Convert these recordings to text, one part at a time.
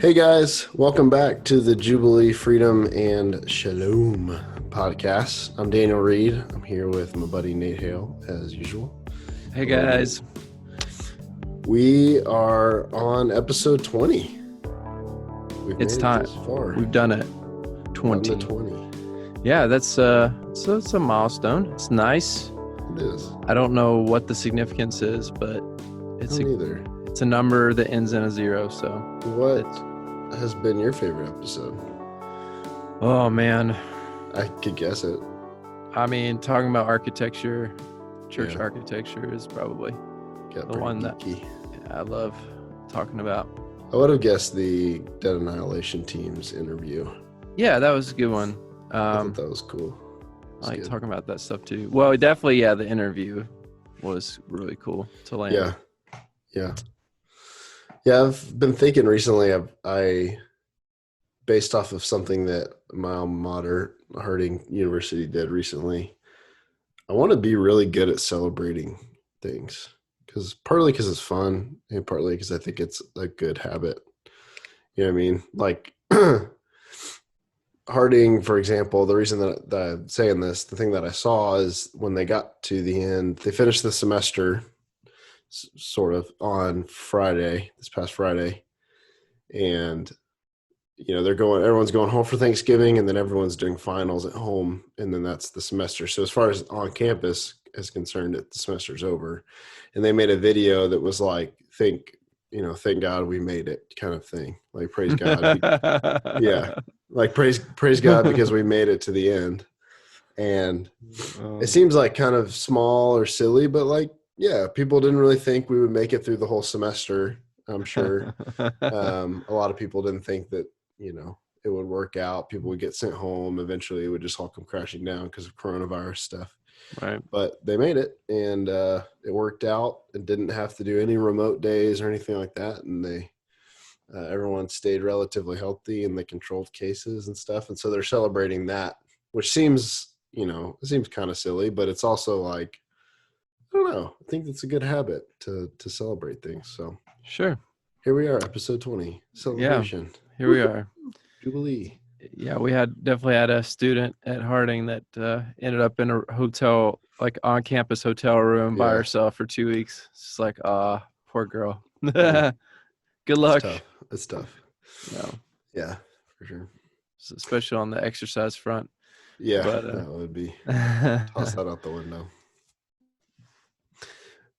Hey guys, welcome back to the Jubilee, Freedom, and Shalom podcast. I'm Daniel Reed. I'm here with my buddy Nate Hale, as usual. Hey guys. We are on episode 20. It's time. This far. We've done it. 20. 20. Yeah, that's a milestone. It's nice. It is. I don't know what the significance is, but it's a number that ends in a 0. So what has been your favorite episode? Oh man, I could guess it. I mean, talking about architecture, church architecture is probably the one geeky. that I love talking about. I would have guessed the Dead Annihilation team's interview. Yeah, that was a good one. I thought that was cool. I like talking about that stuff too. Well, definitely, the interview was really cool to land. Yeah. I've been thinking recently. I based off of something that my alma mater, Harding University, did recently. I want to be really good at celebrating things, partly because it's fun, and partly because I think it's a good habit. You know what I mean? Like Harding, for example, the reason that I'm saying this, the thing that I saw is when they got to the end, they finished the semester sort of on Friday, this past Friday. And, everyone's going home for Thanksgiving, and then everyone's doing finals at home. And then that's the semester. So as far as on campus is concerned, the semester's over. And they made a video that was like, thank God we made it kind of thing. Like, praise God. Like praise God because we made it to the end. And it seems like kind of small or silly, but people didn't really think we would make it through the whole semester. I'm sure a lot of people didn't think that, it would work out. People would get sent home. Eventually it would just all come crashing down because of coronavirus stuff. Right. But they made it, and it worked out, and didn't have to do any remote days or anything like that. And everyone stayed relatively healthy, and they controlled cases and stuff. And so they're celebrating that, which seems kind of silly, but it's also like, I don't know. I think it's a good habit to celebrate things. So sure. Here we are, episode 20, celebration. Yeah, here we are. Jubilee. Yeah, we definitely had a student at Harding that ended up in a hotel, like on campus hotel room by herself for 2 weeks. It's just like, poor girl. Good luck. It's tough. No. Yeah, for sure. Especially on the exercise front. Yeah, that would be toss that out the window.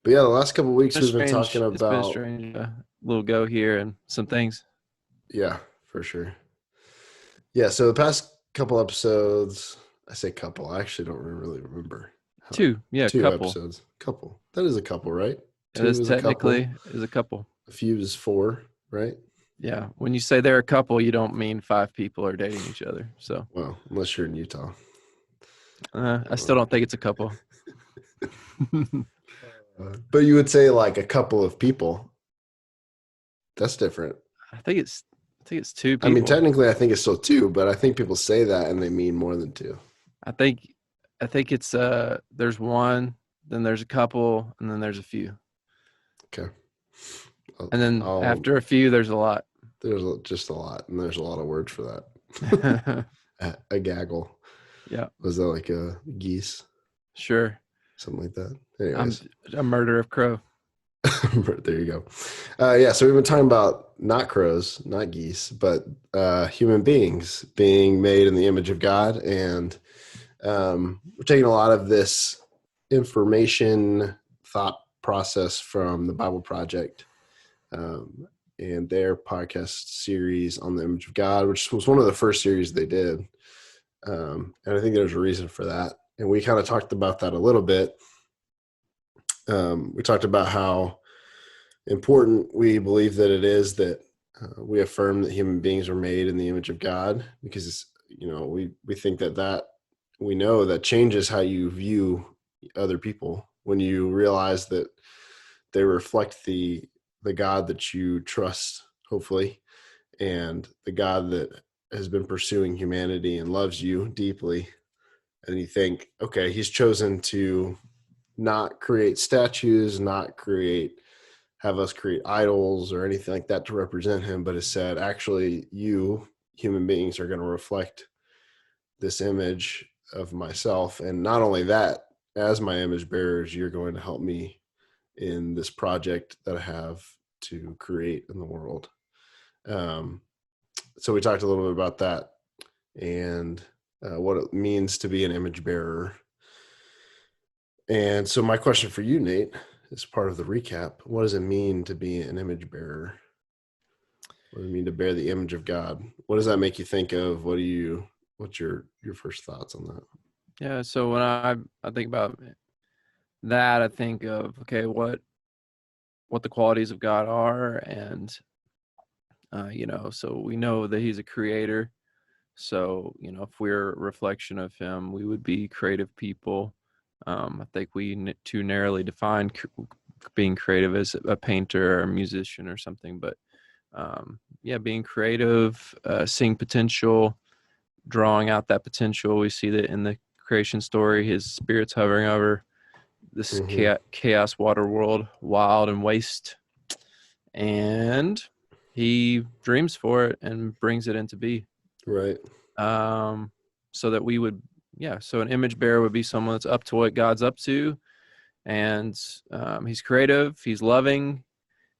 But yeah, the last couple of weeks we've been talking about. It's been strange, a little go here and some things. Yeah, for sure. Yeah, so the past couple episodes, I say couple, I actually don't really remember. Two couple. Episodes. Couple. That is a couple, right? It is technically a couple. A few is 4, right? Yeah. When you say they're a couple, you don't mean 5 people are dating each other. So. Well, unless you're in Utah. I still don't think it's a couple. But you would say like a couple of people. That's different. I think it's 2 people. I mean, technically, I think it's still 2, but I think people say that and they mean more than 2. I think it's there's one, then there's a couple, and then there's a few. Okay. And then after a few, there's a lot. There's just a lot, and there's a lot of words for that. a gaggle. Yeah. Was that like a geese? Sure. Something like that. Anyways. A murder of crow. There you go. So we've been talking about not crows, not geese, but human beings being made in the image of God. And we're taking a lot of this information thought process from the Bible Project and their podcast series on the image of God, which was one of the first series they did. And I think there's a reason for that. And we kind of talked about that a little bit. We talked about how important we believe that it is that we affirm that human beings are made in the image of God, because we think that we know that changes how you view other people when you realize that they reflect the God that you trust, hopefully, and the God that has been pursuing humanity and loves you deeply. And you think, okay, he's chosen to not create statues, not create have us create idols or anything like that to represent him, but has said, actually, you human beings are going to reflect this image of myself. And not only that, as my image bearers, you're going to help me in this project that I have to create in the world. So we talked a little bit about that and what it means to be an image bearer. And so my question for you, Nate, as part of the recap, what does it mean to be an image bearer? What does it mean to bear the image of God? What does that make you think of? What's your first thoughts on that? Yeah. So when I think about that, I think of, okay, what the qualities of God are. And, so we know that he's a creator. So, if we're a reflection of him, we would be creative people. I think we too narrowly define being creative as a painter or a musician or something. But being creative, seeing potential, drawing out that potential. We see that in the creation story, his spirit's hovering over this chaos water world, wild and waste. And he dreams for it and brings it into being. Right. So that we would, so an image bearer would be someone that's up to what God's up to. And he's creative, he's loving,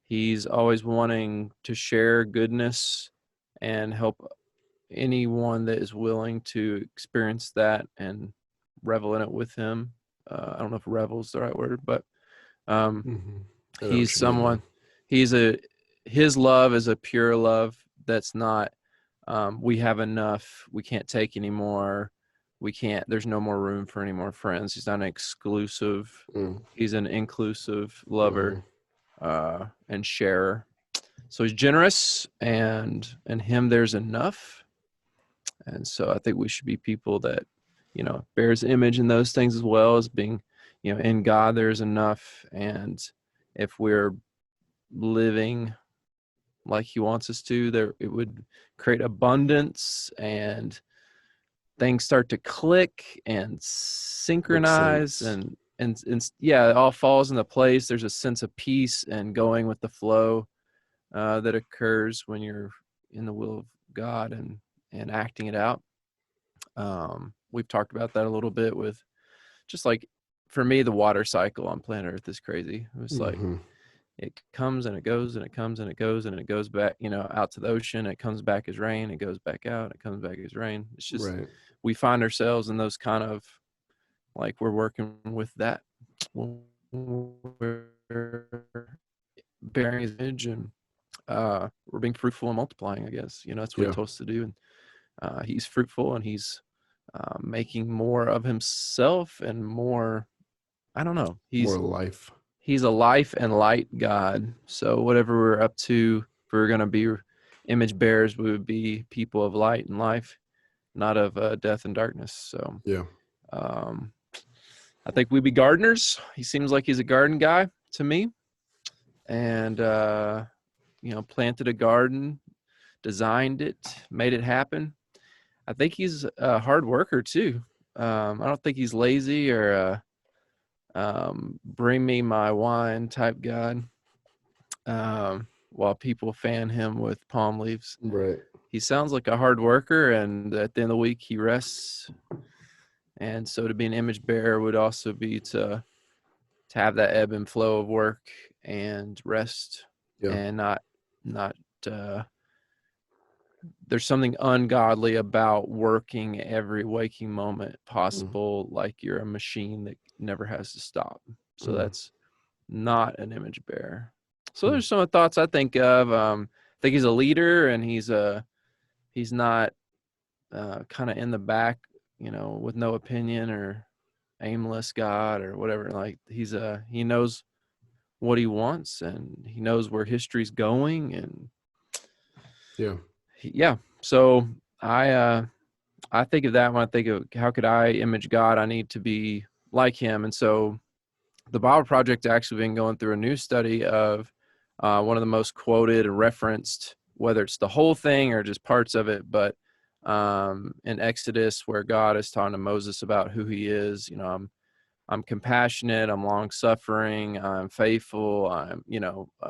he's always wanting to share goodness and help anyone that is willing to experience that and revel in it with him. I don't know if revel is the right word, but he's someone, his love is a pure love that's not, we have enough, we can't take anymore, there's no more room for any more friends. He's not an exclusive, he's an inclusive lover, and sharer. So he's generous, and in him there's enough. And so I think we should be people that, bears image in those things, as well as being, in God there's enough. And if we're living like he wants us to, there, it would create abundance, and things start to click and synchronize, and it all falls into place. There's a sense of peace and going with the flow that occurs when you're in the will of God and acting it out. We've talked about that a little bit with, just like, for me, the water cycle on planet Earth is crazy. It's like it comes and it goes and it comes and it goes and it goes back, out to the ocean. It comes back as rain. It goes back out. It comes back as rain. It's just, we find ourselves in those kind of, like, we're working with that. We're bearing his image, and we're being fruitful and multiplying, I guess. That's what he told us to do. And he's fruitful, and he's making more of himself and more, I don't know. More life. He's a life and light God. So whatever we're up to, if we're going to be image bearers, we would be people of light and life, not of death and darkness. So I think we'd be gardeners. He seems like he's a garden guy to me. And, planted a garden, designed it, made it happen. I think he's a hard worker too. I don't think he's lazy or bring me my wine type God, while people fan him with palm leaves. Right. He sounds like a hard worker, and at the end of the week he rests. And so to be an image bearer would also be to have that ebb and flow of work and rest, and not there's something ungodly about working every waking moment possible, like you're a machine that never has to stop. So that's not an image bearer. So there's some thoughts I think of. I think he's a leader, and he's not kind of in the back, with no opinion or aimless God or whatever. Like, he knows what he wants, and he knows where history's going, and so I think of that when I think of how could I image God. I need to be like him. And so the Bible Project actually been going through a new study of one of the most quoted and referenced, whether it's the whole thing or just parts of it, but in Exodus, where God is talking to Moses about who he is. I'm compassionate, I'm long suffering, I'm faithful, I'm,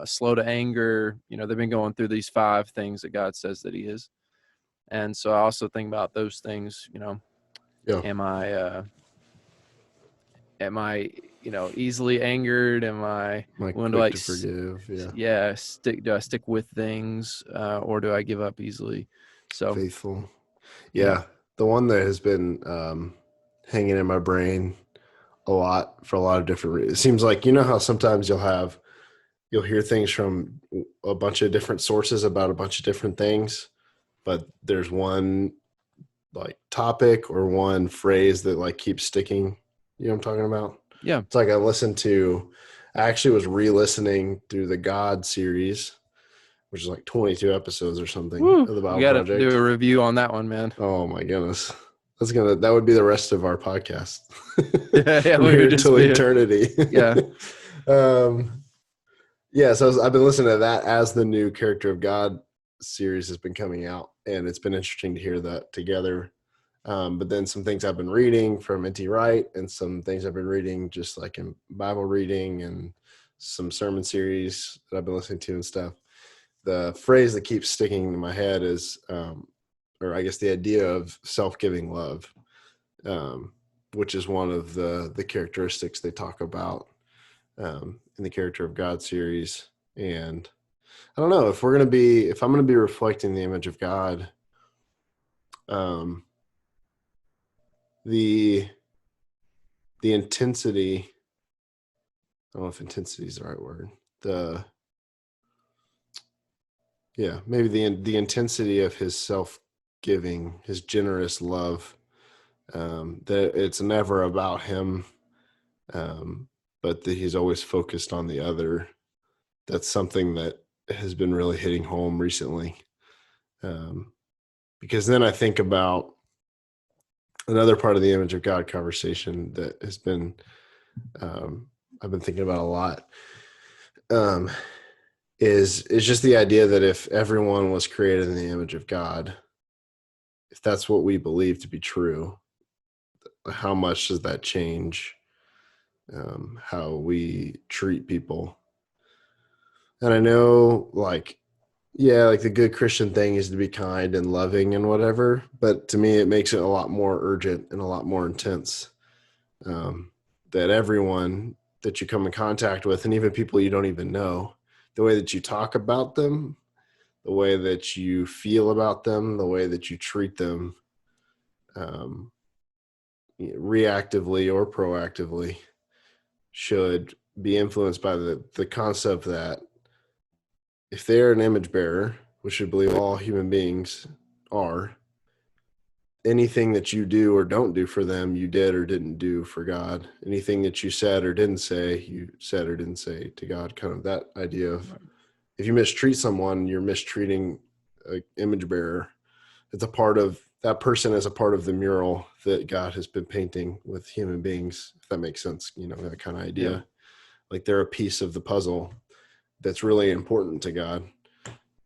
slow to anger. They've been going through these 5 things that God says that he is. And so I also think about those things, Yeah. am I, easily angered? Am I Like willing to quick to forgive. Yeah. do I stick with things, or do I give up easily? So, Faithful. yeah. Yeah. The one that has been hanging in my brain a lot for a lot of different reasons. It seems like, how sometimes you'll hear things from a bunch of different sources about a bunch of different things, but there's one like topic or one phrase that like keeps sticking. You know what I'm talking about? Yeah. It's like I actually was re-listening through the God series, which is like 22 episodes or something Woo. of the We Bible got to do Project. a review on that one, man. Oh my goodness. That would be the rest of our podcast Yeah, from we here would just until be, eternity. yeah. Yeah, so I've been listening to that as the new Character of God series has been coming out, and it's been interesting to hear that together. But then some things I've been reading from N.T. Wright, and some things I've been reading just like in Bible reading and some sermon series that I've been listening to and stuff. The phrase that keeps sticking in my head is, or I guess the idea of self-giving love, which is one of the characteristics they talk about in the Character of God series. And I don't know if I'm going to be reflecting the image of God, the intensity, I don't know if intensity is the right word. Maybe the intensity of his self-giving, his generous love, that it's never about him, but that he's always focused on the other. That's something that has been really hitting home recently. Because then I think about another part of the image of God conversation that has been, I've been thinking about a lot, is just the idea that if everyone was created in the image of God, if that's what we believe to be true, how much does that change how we treat people? And I know, like, yeah, like the good Christian thing is to be kind and loving and whatever, but to me, it makes it a lot more urgent and a lot more intense. Um, that everyone that you come in contact with, and even people you don't even know, the way that you talk about them, the way that you feel about them, the way that you treat them, um, reactively or proactively, should be influenced by the concept that if they're an image bearer, which I believe all human beings are, anything that you do or don't do for them, you did or didn't do for God. Anything that you said or didn't say, you said or didn't say to God. Kind of that idea of if you mistreat someone, you're mistreating an image bearer. It's a part of that person is a part of the mural that God has been painting with human beings, if that makes sense, that kind of idea. Yeah. Like they're a piece of the puzzle that's really important to God,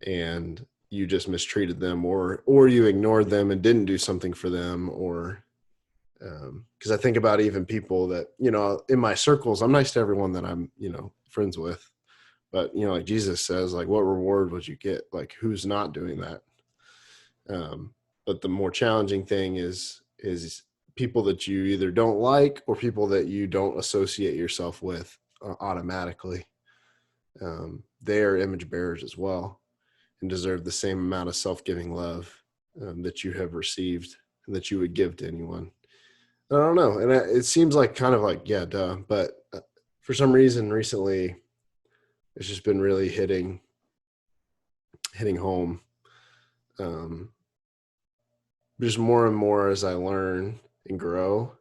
and you just mistreated them, or you ignored them and didn't do something for them, or because I think about even people that in my circles, I'm nice to everyone that I'm friends with, but like Jesus says, like, what reward would you get? Like, who's not doing that? But the more challenging thing is people that you either don't like or people that you don't associate yourself with automatically. They are image bearers as well and deserve the same amount of self-giving love that you have received and that you would give to anyone. I don't know. And it seems like kind of like, yeah, duh. But for some reason recently, it's just been really hitting home. Just more and more as I learn and grow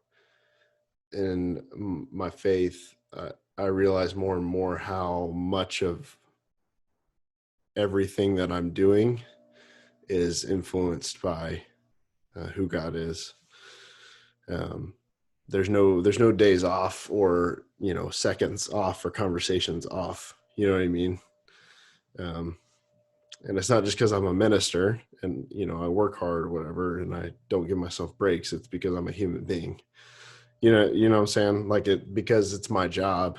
in my faith, I realize more and more how much of everything that I'm doing is influenced by who God is. There's no days off or seconds off or conversations off. You know what I mean? And it's not just because I'm a minister and I work hard or whatever, and I don't give myself breaks. It's because I'm a human being. You know what I'm saying? Like because it's my job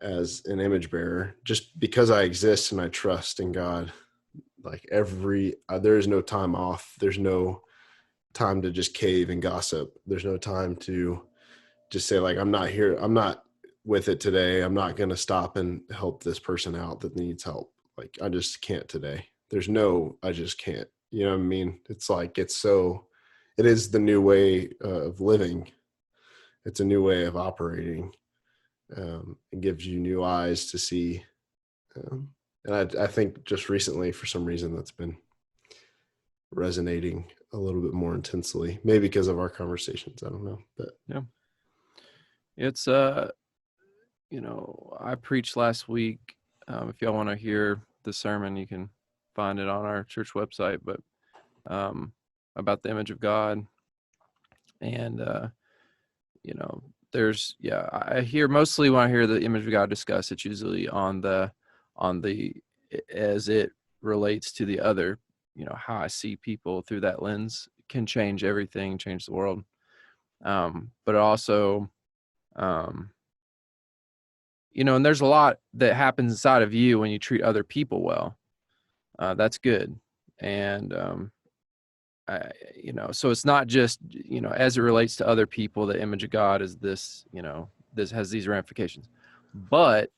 as an image bearer, just because I exist and I trust in God, like there is no time off. There's no time to just cave and gossip. There's no time to just say like, I'm not here. I'm not with it today. I'm not going to stop and help this person out that needs help. Like I just can't today. I just can't, you know what I mean? It's like, it is the new way of living. It's a new way of operating. It gives you new eyes to see. And I think just recently, for some reason, that's been resonating a little bit more intensely. Maybe because of our conversations. I don't know, but Yeah, it's I preached last week. If y'all want to hear the sermon, you can find it on our church website. But about the image of God, and I hear mostly when I hear the image of God discussed, it's usually on the as it relates to the other. How I see people through that lens can change everything, change the world. But also, and there's a lot that happens inside of you when you treat other people well. That's good. And, so it's not just, as it relates to other people, the image of God is this, this has these ramifications. But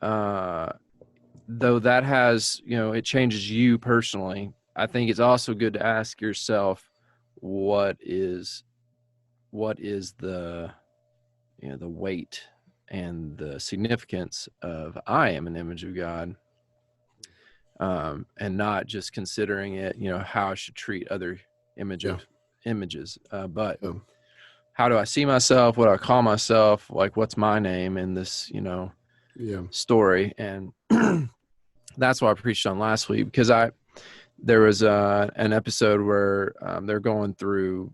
though that has, it changes you personally, I think it's also good to ask yourself, what is the the weight and the significance of I am an image of God, and not just considering it, how I should treat other images, but how do I see myself? What do I call myself? Like, what's my name in this, story? And that's what I preached on last week, because there was an episode where they're going through,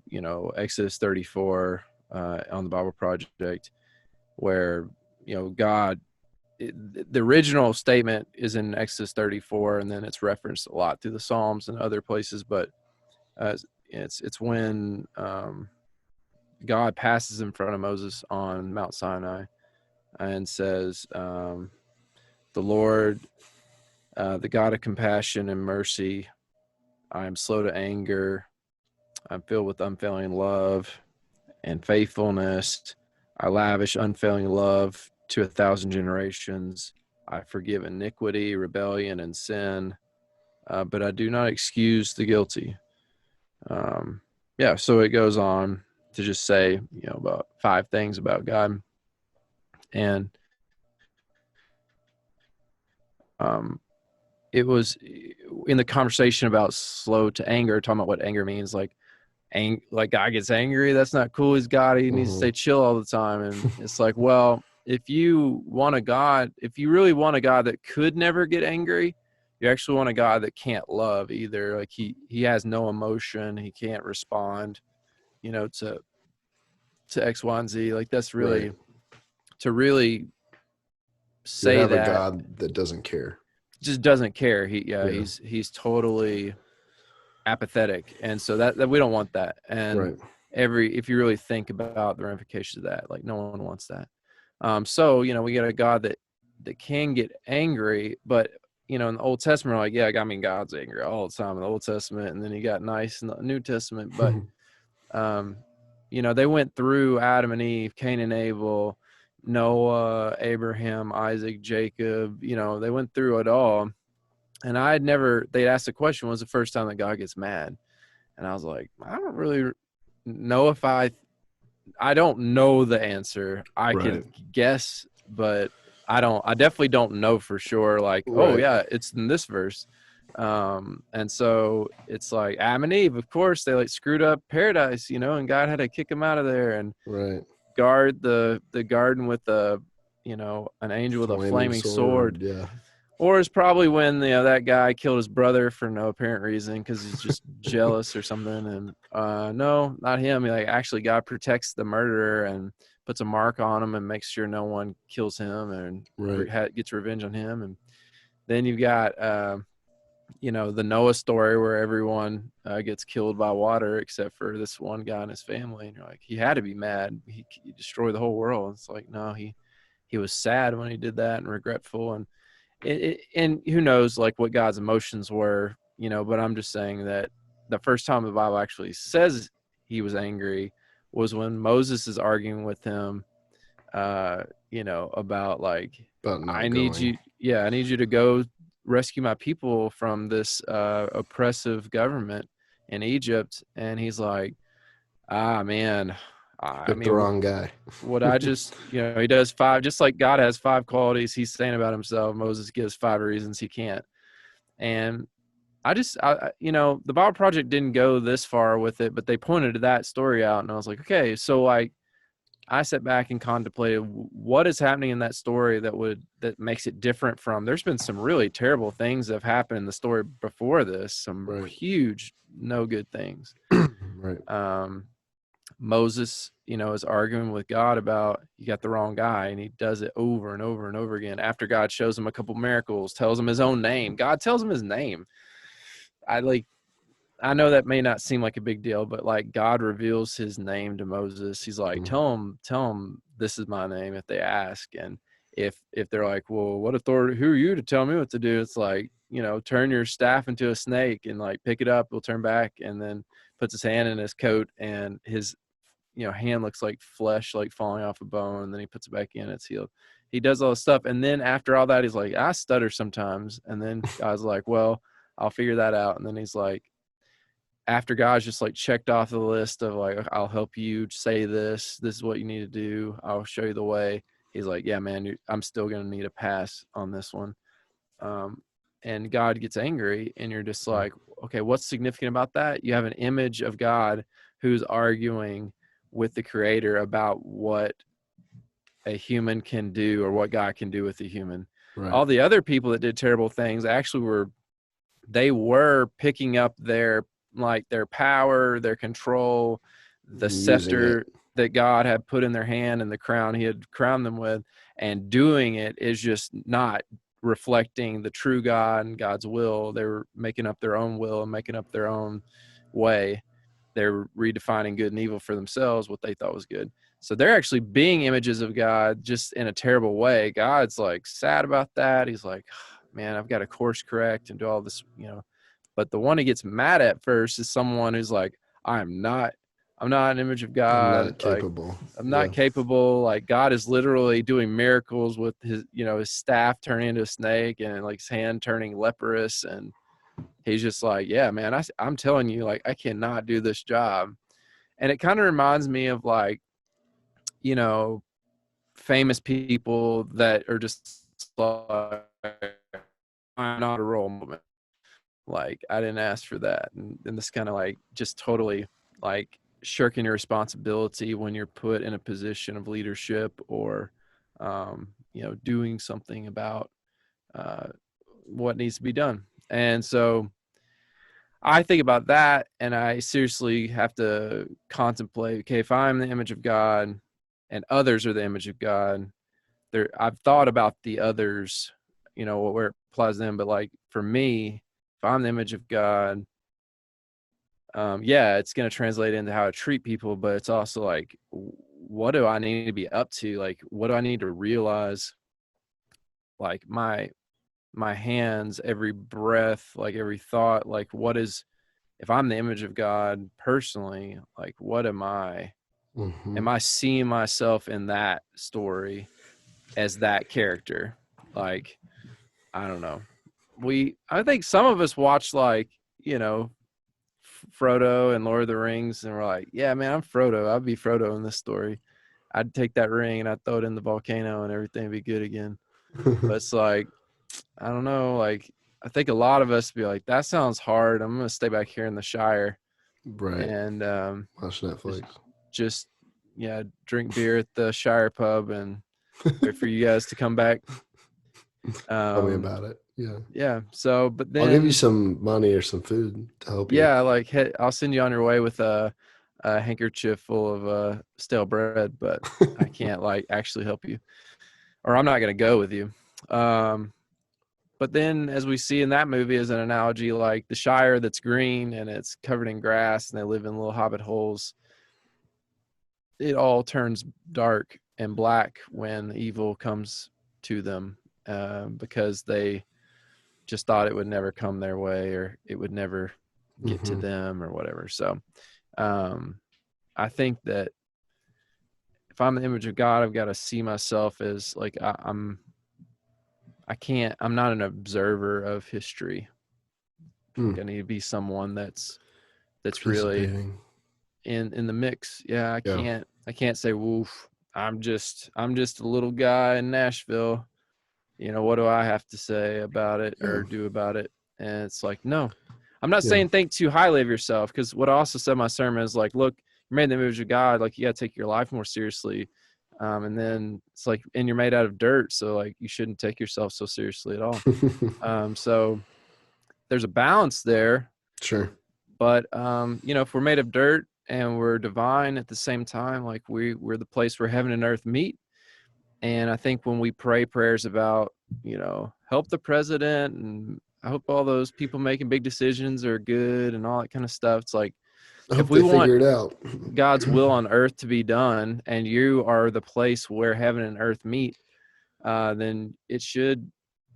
Exodus 34 on the Bible Project, where God, the original statement is in Exodus 34, and then it's referenced a lot through the Psalms and other places. But it's when God passes in front of Moses on Mount Sinai and says, "The Lord, the God of compassion and mercy, I am slow to anger. I'm filled with unfailing love and faithfulness. I lavish unfailing love to 1,000 generations. I forgive iniquity, rebellion, and sin, but I do not excuse the guilty." So it goes on to just say, about 5 things about God. And it was in the conversation about slow to anger, talking about what anger means, like God gets angry. That's not cool. He's God. He needs to stay chill all the time. And it's like, well, if you really want a God that could never get angry, you actually want a God that can't love either. Like he has no emotion. He can't respond, to X, Y, and Z. Like that's really right. to really You say have a that, God that doesn't care. just doesn't care. He's totally apathetic, and so that we don't want that. And Right. if you really think about the ramifications of that, like no one wants that. So we get a God that can get angry, but in the Old Testament, like, yeah, I mean, God's angry all the time in the Old Testament, and then he got nice in the New Testament. But they went through Adam and Eve, Cain and Abel, Noah, Abraham, Isaac, Jacob. They went through it all. And they'd asked the question, when's the first time that God gets mad? And I was like, I don't really know if I don't know the answer. I Right. can guess, but I definitely don't know for sure. Like, oh Right. yeah, it's in this verse. And so it's like Adam and Eve, of course, they like screwed up paradise, and God had to kick them out of there and Right. guard the garden with an angel with a Flaming flaming sword. Yeah. Or it's probably when that guy killed his brother for no apparent reason because he's just jealous or something. And no, not him. Actually, God protects the murderer and puts a mark on him and makes sure no one kills him and Right. gets revenge on him. And then you've got the Noah story where everyone gets killed by water except for this one guy and his family, and you're like, he had to be mad. He destroyed the whole world. It's like, no, he was sad when he did that and regretful, and and who knows like what God's emotions were, but I'm just saying that the first time the Bible actually says he was angry was when Moses is arguing with him, about like, About I not need going. you, yeah, I need you to go rescue my people from this oppressive government in Egypt. And he's like, man, I Picked the mean, wrong guy. what I just, he does five, just like God has five qualities he's saying about himself. Moses gives five reasons he can't. And the Bible Project didn't go this far with it, but they pointed to that story out. And I was like, okay, so like, I sat back and contemplated what is happening in that story that makes it different from. There's been some really terrible things that have happened in the story before this, some Right. huge no good things. Right. Moses, is arguing with God about you got the wrong guy, and he does it over and over and over again. After God shows him a couple miracles, tells him his own name. God tells him his name. I know that may not seem like a big deal, but like God reveals his name to Moses. He's like, tell him this is my name if they ask. And if they're like, well, what authority, who are you to tell me what to do? It's like, turn your staff into a snake and like pick it up, it'll turn back. And then puts his hand in his coat, and his, hand looks like flesh, like falling off a bone. And then he puts it back in, it's healed. He does all this stuff. And then after all that, he's like, I stutter sometimes. And then God's like, well, I'll figure that out. And then he's like, after God's just like checked off the list of like, I'll help you say this is what you need to do, I'll show you the way. He's like, yeah, man, I'm still going to need a pass on this one. And God gets angry, and you're just like, okay, what's significant about that? You have an image of God who's arguing with the creator about what a human can do or what God can do with a human. Right. All the other people that did terrible things actually were picking up their power, their control, the scepter that God had put in their hand and the crown he had crowned them with, and doing it is just not reflecting the true God and God's will. They were making up their own will and making up their own way. They're redefining good and evil for themselves, what they thought was good. So they're actually being images of God just in a terrible way. God's like sad about that. He's like, man, I've got to course correct and do all this, But the one he gets mad at first is someone who's like, I'm not an image of God. I'm not capable. I'm not capable. Like God is literally doing miracles with his, his staff turning into a snake and like his hand turning leprous. And he's just like, yeah, man, I'm telling you, like, I cannot do this job. And it kind of reminds me of like, famous people that are just like, I'm not a role model. Like, I didn't ask for that. And this kind of like just totally like shirking your responsibility when you're put in a position of leadership or, doing something about what needs to be done. And so I think about that, and I seriously have to contemplate, okay, if I'm the image of God and others are the image of God, I've thought about the others, where it applies to them. But like for me, if I'm the image of God, it's going to translate into how I treat people, but it's also like, what do I need to be up to? Like, what do I need to realize? Like my hands, every breath, like every thought, like if I'm the image of God personally, like what am I? Mm-hmm. Am I seeing myself in that story as that character? Like, I don't know. I think some of us watch like, Frodo and Lord of the Rings, and we're like, yeah, man, I'm Frodo. I'd be Frodo in this story. I'd take that ring and I'd throw it in the volcano and everything would be good again. But it's like, I don't know. Like, I think a lot of us be like, that sounds hard. I'm going to stay back here in the Shire. Right. And watch Netflix. Just drink beer at the Shire pub and wait for you guys to come back. Tell me about it. Yeah. Yeah. So, but then I'll give you some money or some food to help you. Yeah, like, hey, I'll send you on your way with a handkerchief full of stale bread, but I can't like actually help you, or I'm not gonna go with you. But But then, as we see in that movie as an analogy, like the Shire that's green and it's covered in grass and they live in little hobbit holes, it all turns dark and black when evil comes to them, because they just thought it would never come their way, or it would never get to them, or whatever. So I think that if I'm the image of God, I've got to see myself as like I'm not an observer of history. I'm gonna need to be someone that's really in the mix. Yeah, I can't say, woof, I'm just a little guy in Nashville. What do I have to say about it or do about it? And it's like, no. I'm not saying think too highly of yourself, because what I also said in my sermon is like, look, you're made in the image of God, like you gotta take your life more seriously. And then it's like, and you're made out of dirt, so like you shouldn't take yourself so seriously at all. So there's a balance there. Sure. But if we're made of dirt and we're divine at the same time, like we're the place where heaven and earth meet. And I think when we pray prayers about, help the president, and I hope all those people making big decisions are good and all that kind of stuff, it's like, I if hope we they want figure it out, God's will on earth to be done, and you are the place where heaven and earth meet, then it should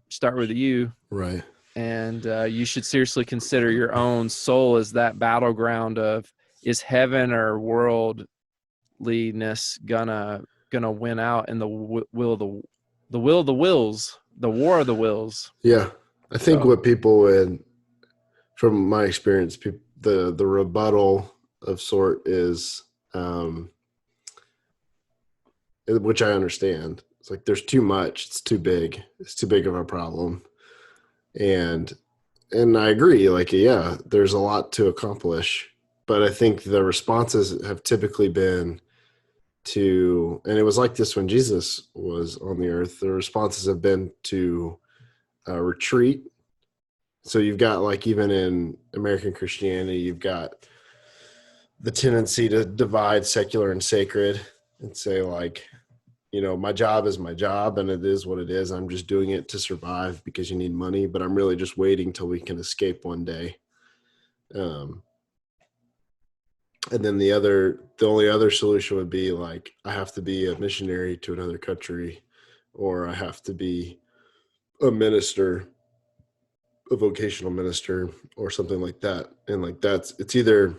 start with you. Right. And you should seriously consider your own soul as that battleground of, is heaven or worldliness gonna win out in the will of the wills, the war of the wills. Yeah. I think what people would, from my experience, the rebuttal of sort is, which I understand. It's like, there's too much. It's too big. It's too big of a problem. And I agree. Like, yeah, there's a lot to accomplish, but I think the responses have typically been to, and it was like this when Jesus was on the earth, the responses have been to retreat. So you've got, like, even in American Christianity, you've got the tendency to divide secular and sacred and say, like, my job is my job and it is what it is. I'm just doing it to survive because you need money, but I'm really just waiting till we can escape one day. And then the only other solution would be like, I have to be a missionary to another country, or I have to be a minister, a vocational minister, or something like that. And like, it's either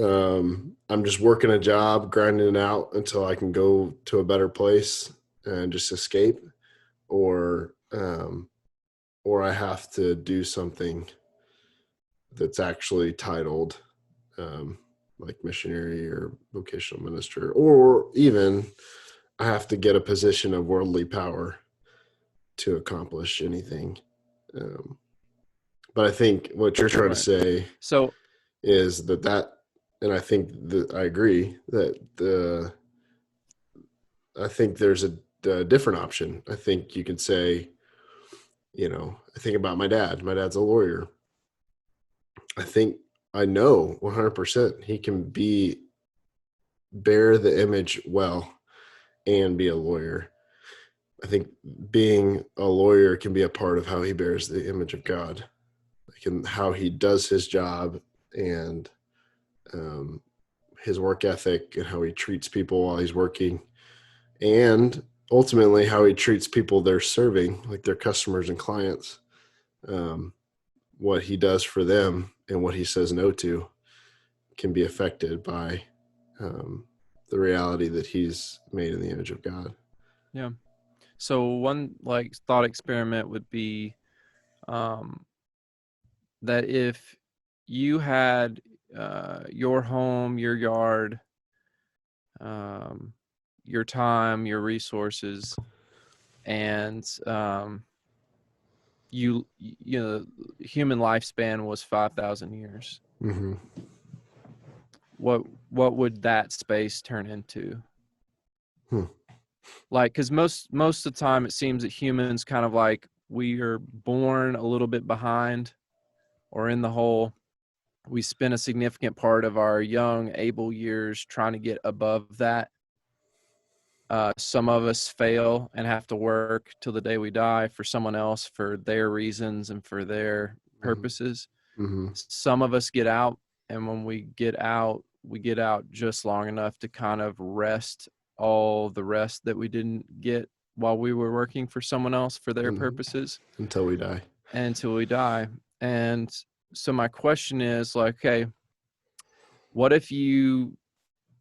I'm just working a job, grinding it out until I can go to a better place and just escape, or I have to do something that's actually titled like missionary or vocational minister, or even I have to get a position of worldly power to accomplish anything. But I think what you're trying to say is that, and I think that I agree that I think there's a different option. I think you could say, I think about my dad. My dad's a lawyer. I think I know 100% he can bear the image well and be a lawyer. I think being a lawyer can be a part of how he bears the image of God, like in how he does his job, and his work ethic, and how he treats people while he's working, and ultimately how he treats people they're serving, like their customers and clients. What he does for them and what he says no to can be affected by the reality that he's made in the image of God. Yeah. So one like thought experiment would be that if you had your home, your yard, your time, your resources, and human lifespan was 5,000 years. Mm-hmm. What would that space turn into? Like, because most of the time it seems that humans kind of like, we are born a little bit behind or in the hole. We spend a significant part of our young, able years trying to get above that. Some of us fail and have to work till the day we die for someone else for their reasons and for their purposes. Mm-hmm. Some of us get out, and when we get out just long enough to kind of rest all the rest that we didn't get while we were working for someone else for their purposes Until we die. until we die. And so my question is like, okay, what if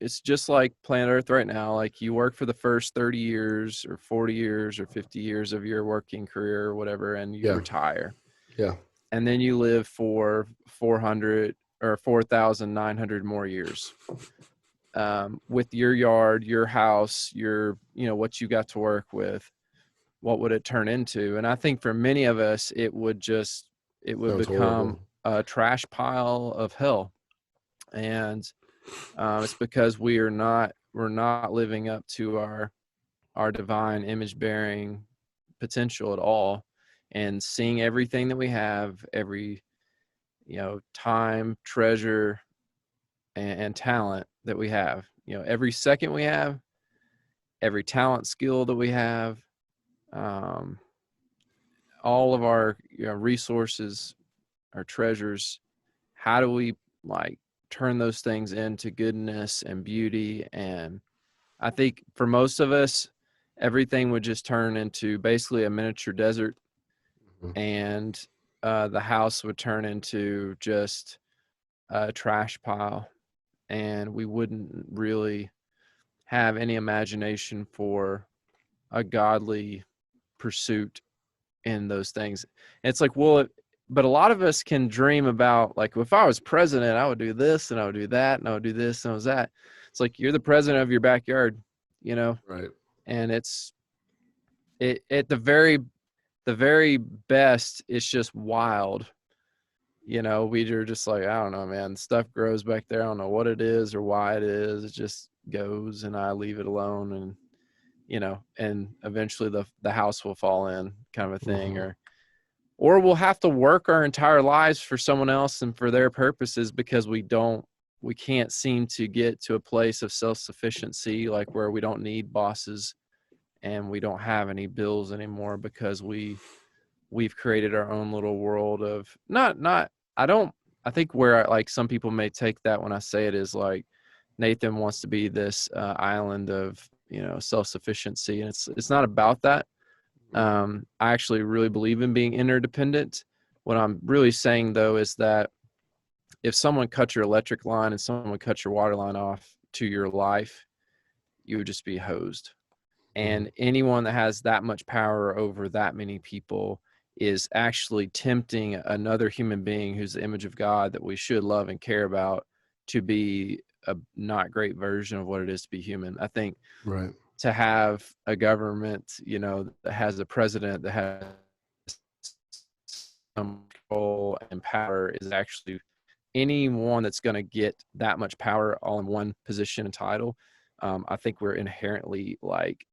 it's just like planet Earth right now. Like you work for the first 30 years or 40 years or 50 years of your working career or whatever, and you retire. Yeah. And then you live for 400 or 4,900 more years. With your yard, your house, what you got to work with, what would it turn into? And I think for many of us, it would become a trash pile of hell. And it's because we're not living up to our divine image bearing potential at all, and seeing everything that we have, every time, treasure, and talent that we have, every second we have, every talent, skill that we have, all of our resources, our treasures. How do we turn those things into goodness and beauty? And I think for most of us, everything would just turn into basically a miniature desert, and the house would turn into just a trash pile, and we wouldn't really have any imagination for a godly pursuit in those things. And it's like, but a lot of us can dream about, like, if I was president, I would do this and I would do that and I would do this and I was that. It's like, you're the president of your backyard, Right. And at the very best, it's just wild. We're just like, I don't know, man, stuff grows back there. I don't know what it is or why it is. It just goes, and I leave it alone. And, and eventually the house will fall in, kind of a thing. Or we'll have to work our entire lives for someone else and for their purposes, because we can't seem to get to a place of self-sufficiency, like where we don't need bosses and we don't have any bills anymore, because we've created our own little world of I think where like some people may take that when I say it is like Nathan wants to be this island of self-sufficiency, and it's not about that. I actually really believe in being interdependent. What I'm really saying though is that if someone cut your electric line and someone cut your water line off to your life, you would just be hosed. And anyone that has that much power over that many people is actually tempting another human being who's the image of God that we should love and care about to be a not great version of what it is to be human. I think to have a government, that has a president that has some control and power is actually anyone that's going to get that much power all in one position and title. I think we're inherently like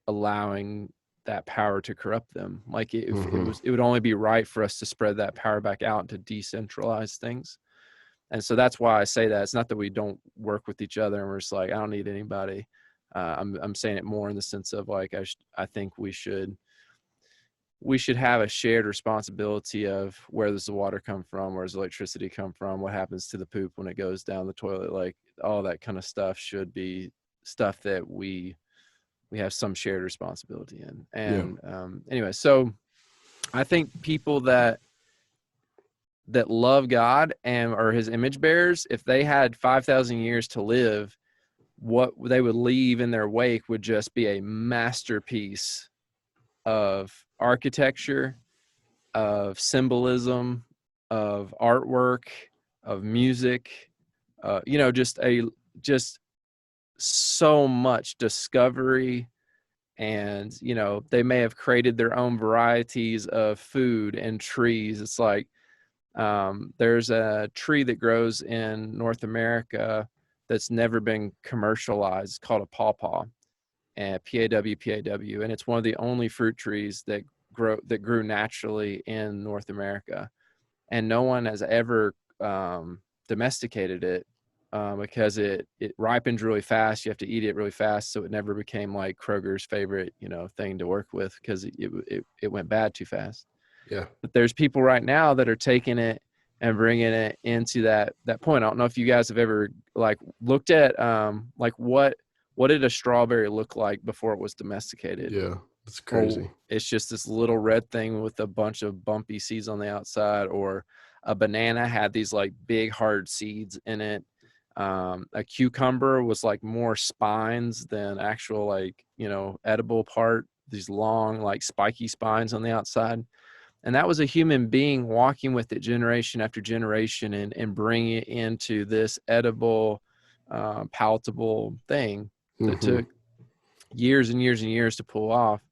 allowing that power to corrupt them. Like it would only be right for us to spread that power back out to decentralize things. And so that's why I say that. It's not that we don't work with each other and we're just like, I don't need anybody. I'm saying it more in the sense of like, I think we should have a shared responsibility of where does the water come from? Where does electricity come from? What happens to the poop when it goes down the toilet? Like all that kind of stuff should be stuff that we have some shared responsibility in. And anyway, so I think people that love God and are his image bearers, if they had 5,000 years to live, what they would leave in their wake would just be a masterpiece of architecture, of symbolism, of artwork, of music, just so much discovery. And they may have created their own varieties of food and trees. It's like there's a tree that grows in North America that's never been commercialized. It's called a pawpaw, and PAW, and it's one of the only fruit trees that grew naturally in North America, and no one has ever domesticated it because it ripens really fast. You have to eat it really fast, so it never became like Kroger's favorite, thing to work with because it went bad too fast. Yeah. But there's people right now that are taking it and bringing it into that point. I don't know if you guys have ever like looked at like what did a strawberry look like before it was domesticated? Yeah. It's crazy. Well, it's just this little red thing with a bunch of bumpy seeds on the outside, or a banana had these like big hard seeds in it. A cucumber was like more spines than actual like, edible part, these long like spiky spines on the outside. And that was a human being walking with it generation after generation and bringing it into this edible, palatable thing that took years and years and years to pull off.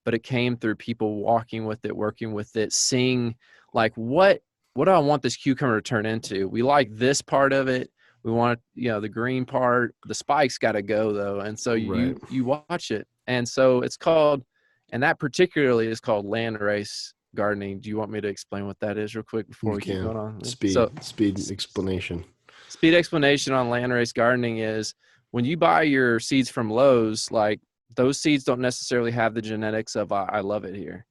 But it came through people walking with it, working with it, seeing like, what do I want this cucumber to turn into? We like this part of it. We want, the green part. The spikes got to go though. And so you watch it. And so it's called, and that particularly is called landrace gardening. Do you want me to explain what that is real quick before we keep going on? Speed explanation. Speed explanation on landrace gardening is when you buy your seeds from Lowe's, like those seeds don't necessarily have the genetics of I love it here.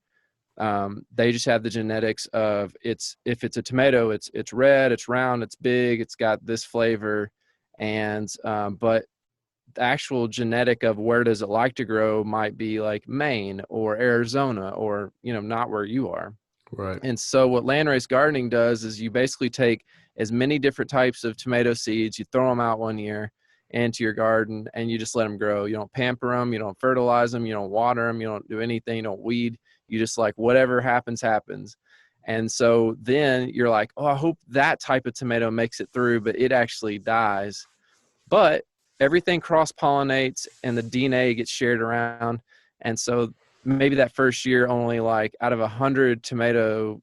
They just have the genetics of if it's a tomato, it's red, it's round, it's big, it's got this flavor, and but the actual genetic of where does it like to grow might be like Maine or Arizona or not where you are. Right. And so what landrace gardening does is you basically take as many different types of tomato seeds, you throw them out one year into your garden, and you just let them grow. You don't pamper them, you don't fertilize them, you don't water them, you don't do anything, you don't weed. You just like whatever happens, happens. And so then you're like, oh, I hope that type of tomato makes it through, but it actually dies. But everything cross-pollinates and the DNA gets shared around. And so maybe that first year, only like out of 100 tomato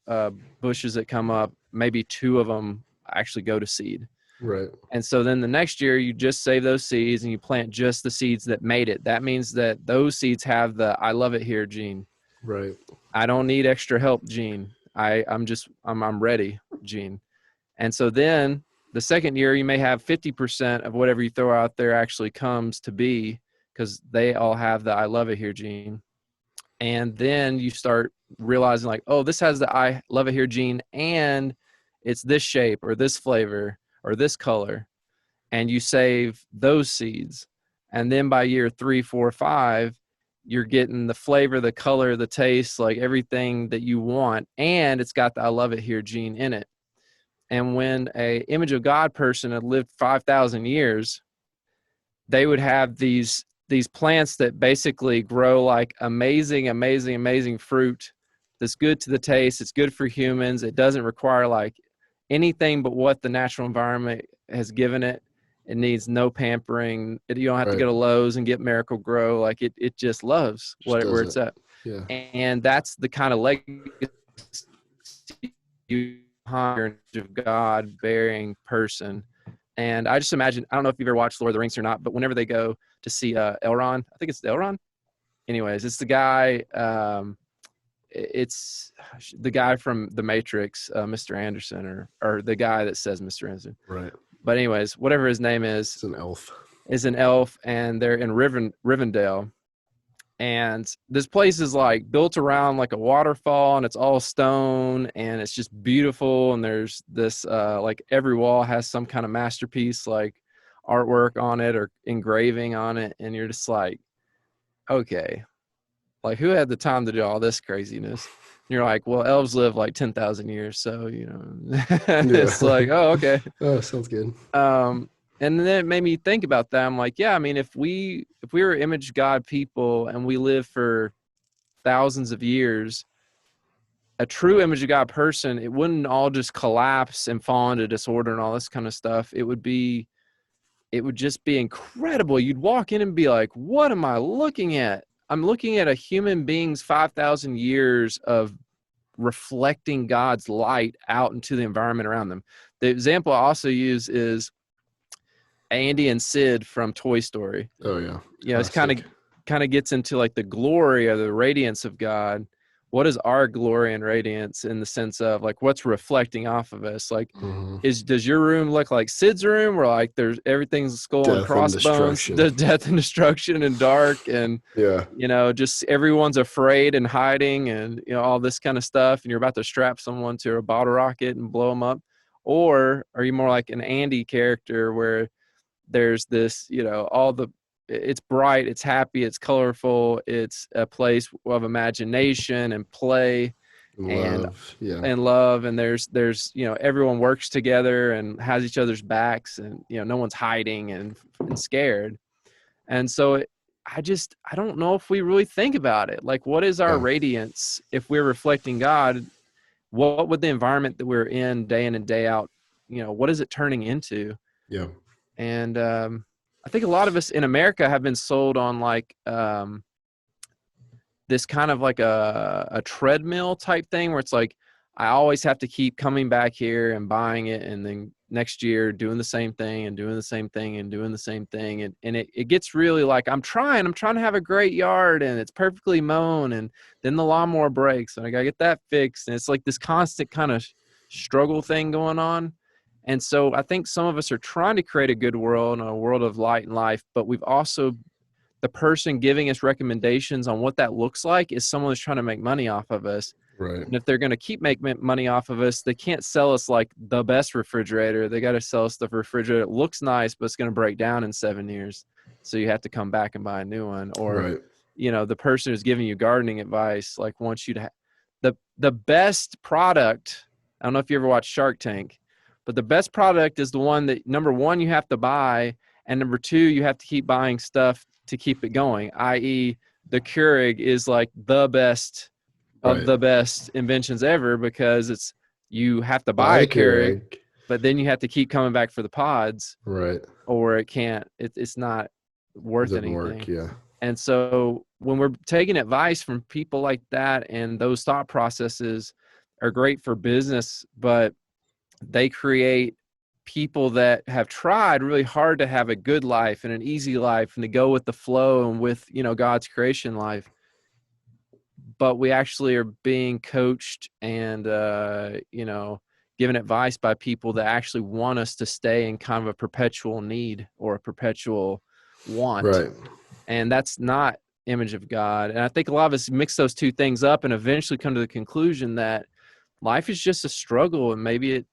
bushes that come up, maybe 2 of them actually go to seed. Right. And so then the next year you just save those seeds and you plant just the seeds that made it. That means that those seeds have the I love it here gene. Right. I don't need extra help gene. I'm ready gene. And so then the second year you may have 50% of whatever you throw out there actually comes to be, because they all have the I love it here gene. And then you start realizing like, oh, this has the I love it here gene and it's this shape or this flavor or this color. And you save those seeds. And then by year 3, 4, 5, you're getting the flavor, the color, the taste, like everything that you want. And it's got the I love it here gene in it. And when a image of God person had lived 5,000 years, they would have these plants that basically grow like amazing, amazing, amazing fruit that's good to the taste. It's good for humans. It doesn't require like anything but what the natural environment has given it. It needs no pampering. You don't have to go to Lowe's and get Miracle Grow. Like it just loves where it's at. Yeah. And that's the kind of legacy you hire of God bearing person. And I just imagine, I don't know if you've ever watched Lord of the Rings or not, but whenever they go to see Elrond, I think it's Elrond. Anyways, it's the guy, it's the guy from The Matrix, Mr. Anderson, or the guy that says Mr. Anderson. Right. But anyways, whatever his name is. It's an elf. Is an elf, and they're in Rivendell. And this place is like built around like a waterfall, and it's all stone, and it's just beautiful. And there's this like every wall has some kind of masterpiece, like artwork on it or engraving on it. And you're just like, okay, like who had the time to do all this craziness? And you're like, well, elves live like 10,000 years. So, it's like, oh, okay. Oh, sounds good. And then it made me think about that. I'm like, yeah, I mean, if we were image God people and we live for thousands of years, a true image of God person, it wouldn't all just collapse and fall into disorder and all this kind of stuff. It would just be incredible. You'd walk in and be like, what am I looking at? I'm looking at a human being's 5,000 years of reflecting God's light out into the environment around them. The example I also use is Andy and Sid from Toy Story. Oh yeah. It's kind of gets into like the glory or the radiance of God. what is our glory and radiance in the sense of like what's reflecting off of us? Like, Mm-hmm. does your room look like Sid's room, where like there's everything's skull and Death and crossbones, destruction. death and destruction and dark, and Yeah. just everyone's afraid and hiding, and all this kind of stuff, and you're about to strap someone to a bottle rocket and blow them up? Or are you more like an Andy character where there's this, it's bright, it's happy, it's colorful, it's a place of imagination and play and Love. Yeah. love, and there's everyone works together and has each other's backs, and no one's hiding and scared. And so I don't know if we really think about it, like what is our Yeah. radiance if we're reflecting God? What would the environment that we're in and day out, what is it turning into? Yeah. And I think a lot of us in America have been sold on like this kind of like a treadmill type thing where it's like, I always have to keep coming back here and buying it, and then next year doing the same thing and doing the same thing and doing the same thing. And it gets really like, I'm trying to have a great yard and it's perfectly mown, and then the lawnmower breaks and I gotta get that fixed. And it's like this constant kind of struggle thing going on. And so I think some of us are trying to create a good world and a world of light and life, but we've also, the person giving us recommendations on what that looks like is someone who's trying to make money off of us. Right. And if they're going to keep making money off of us, they can't sell us like the best refrigerator. They got to sell us the refrigerator that looks nice, but it's going to break down in 7 years. So you have to come back and buy a new one. Or, Right. the person who's giving you gardening advice, like wants you to the best product. I don't know if you ever watched Shark Tank, but the best product is the one that, number one, you have to buy. And number two, you have to keep buying stuff to keep it going, i.e. the Keurig is like the best of Right. the best inventions ever, because you have to buy Buy a a Keurig, Keurig. but then you have to keep coming back for the pods, Right. or it's not worth Doesn't work. anything. Yeah. And so when we're taking advice from people like that, and those thought processes are great for business, but they create people that have tried really hard to have a good life and an easy life and to go with the flow and with, God's creation life. But we actually are being coached and, given advice by people that actually want us to stay in kind of a perpetual need or a perpetual want. Right. And that's not image of God. And I think a lot of us mix those two things up and eventually come to the conclusion that life is just a struggle, and maybe it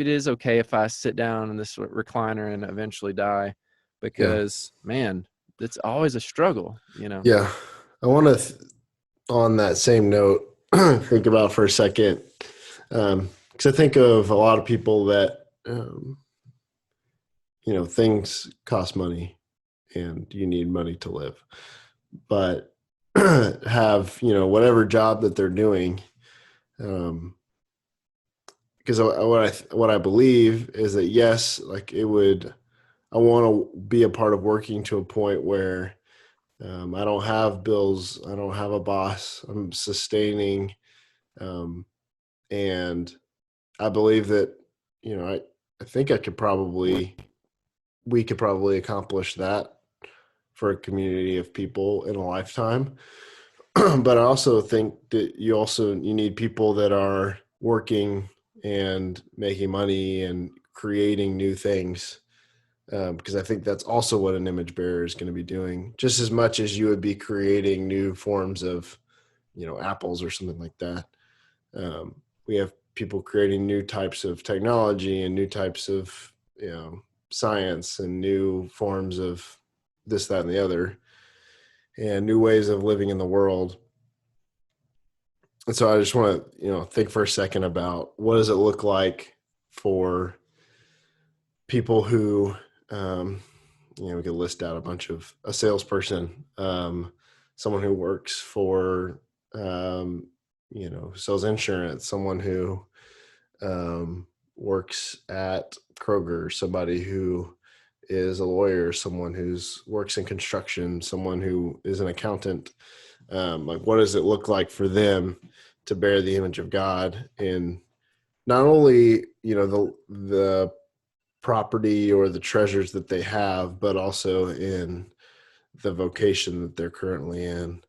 is okay if I sit down in this recliner and eventually die, Yeah. because man, it's always a struggle, Yeah. I want to, on that same note, think about for a second, because I think of a lot of people that, things cost money and you need money to live, but have, whatever job that they're doing. Because what I believe is that, yes, like I want to be a part of working to a point where I don't have bills, I don't have a boss, I'm sustaining, and I believe that I think we could probably accomplish that for a community of people in a lifetime. But I also think that you need people that are working and making money and creating new things, because I think that's also what an image bearer is going to be doing, just as much as you would be creating new forms of, apples or something like that. We have people creating new types of technology and new types of, science and new forms of this, that, and the other, and new ways of living in the world. And so I just want to, think for a second about what does it look like for people who, we could list out a salesperson, someone who works for, sells insurance, someone who works at Kroger, somebody who is a lawyer, someone who's works in construction, someone who is an accountant. Like, what does it look like for them to bear the image of God in not only, the property or the treasures that they have, but also in the vocation that they're currently in.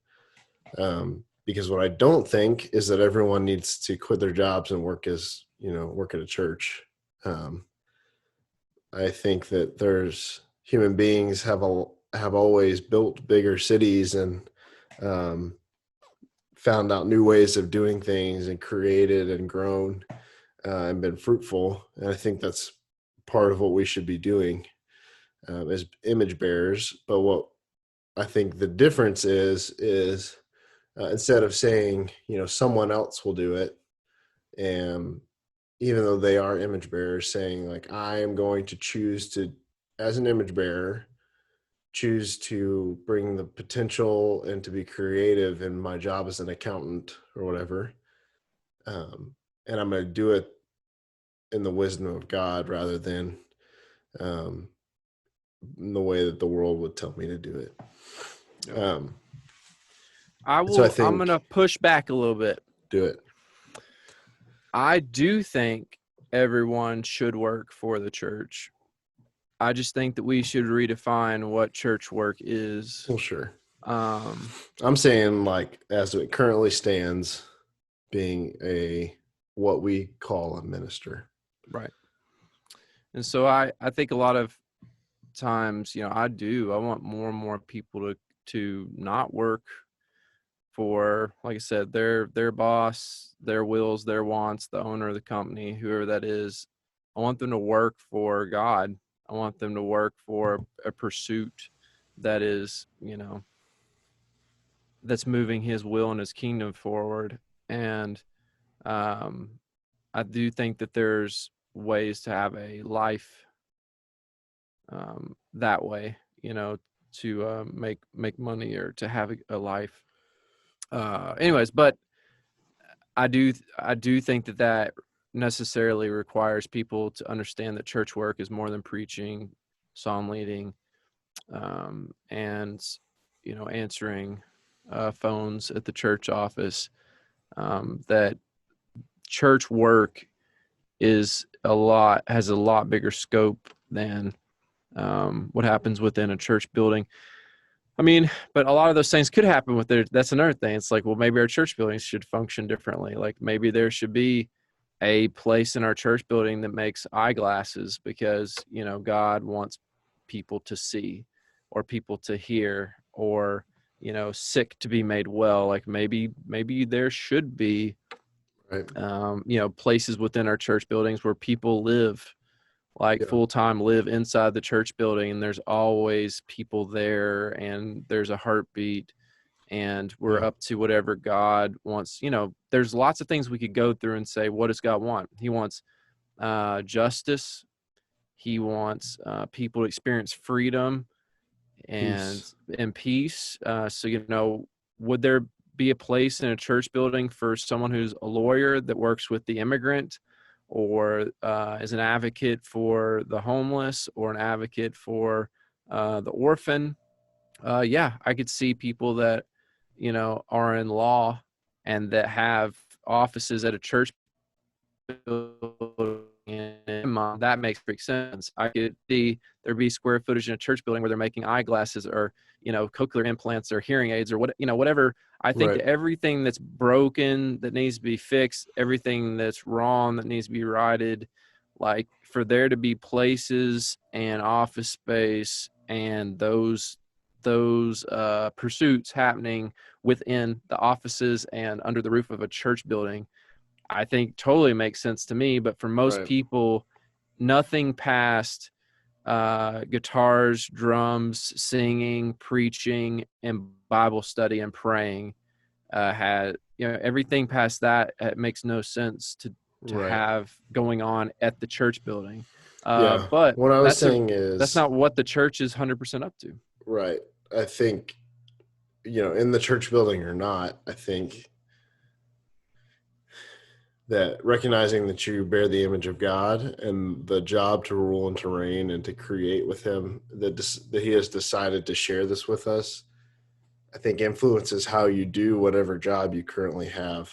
Because what I don't think is that everyone needs to quit their jobs and work at a church. I think that there's human beings have always built bigger cities and um, found out new ways of doing things and created and grown and been fruitful. And I think that's part of what we should be doing as image bearers. But what I think the difference is instead of saying, someone else will do it, and even though they are image bearers, saying like, I am going to choose to, as an image bearer, choose to bring the potential and to be creative in my job as an accountant or whatever. And I'm going to do it in the wisdom of God rather than um, in the way that the world would tell me to do it. So I I'm going think to push back a little bit. Do it. I do think everyone should work for the church. I just think that we should redefine what church work is. Well, sure. I'm saying, like, as it currently stands, being what we call a minister. Right. And so I think a lot of times, I want more and more people to not work for, like I said, their boss, their wills, their wants, the owner of the company, whoever that is. I want them to work for God. I want them to work for a pursuit that is, that's moving his will and his kingdom forward. And I do think that there's ways to have a life that way, to make money or to have a life. Anyways, but I do think that necessarily requires people to understand that church work is more than preaching, psalm leading, and answering phones at the church office. That church work has a lot bigger scope than what happens within a church building. I mean, but a lot of those things could happen with there. That's another thing. It's like, well, maybe our church buildings should function differently. Like maybe there should be a place in our church building that makes eyeglasses because, God wants people to see or people to hear or, sick to be made well. Like maybe there should be, right. Places within our church buildings where people live, like full-time, live inside the church building, and there's always people there and there's a heartbeat and we're up to whatever God wants. There's lots of things we could go through and say, what does God want? He wants justice. He wants people to experience freedom and peace. So, would there be a place in a church building for someone who's a lawyer that works with the immigrant or is an advocate for the homeless or an advocate for the orphan? I could see people that, are in law and that have offices at a church building. That makes perfect sense. I could see there be square footage in a church building where they're making eyeglasses or, cochlear implants or hearing aids or whatever. I think that everything that's broken that needs to be fixed, everything that's wrong that needs to be righted, like for there to be places and office space and those pursuits happening within the offices and under the roof of a church building, I think totally makes sense to me. But for most people, nothing past guitars, drums, singing, preaching, and Bible study and praying had, everything past that, it makes no sense to have going on at the church building. But what I was saying is that's not what the church is 100% up to. Right. I think, in the church building or not, I think that recognizing that you bear the image of God and the job to rule and to reign and to create with him, that he has decided to share this with us, I think influences how you do whatever job you currently have.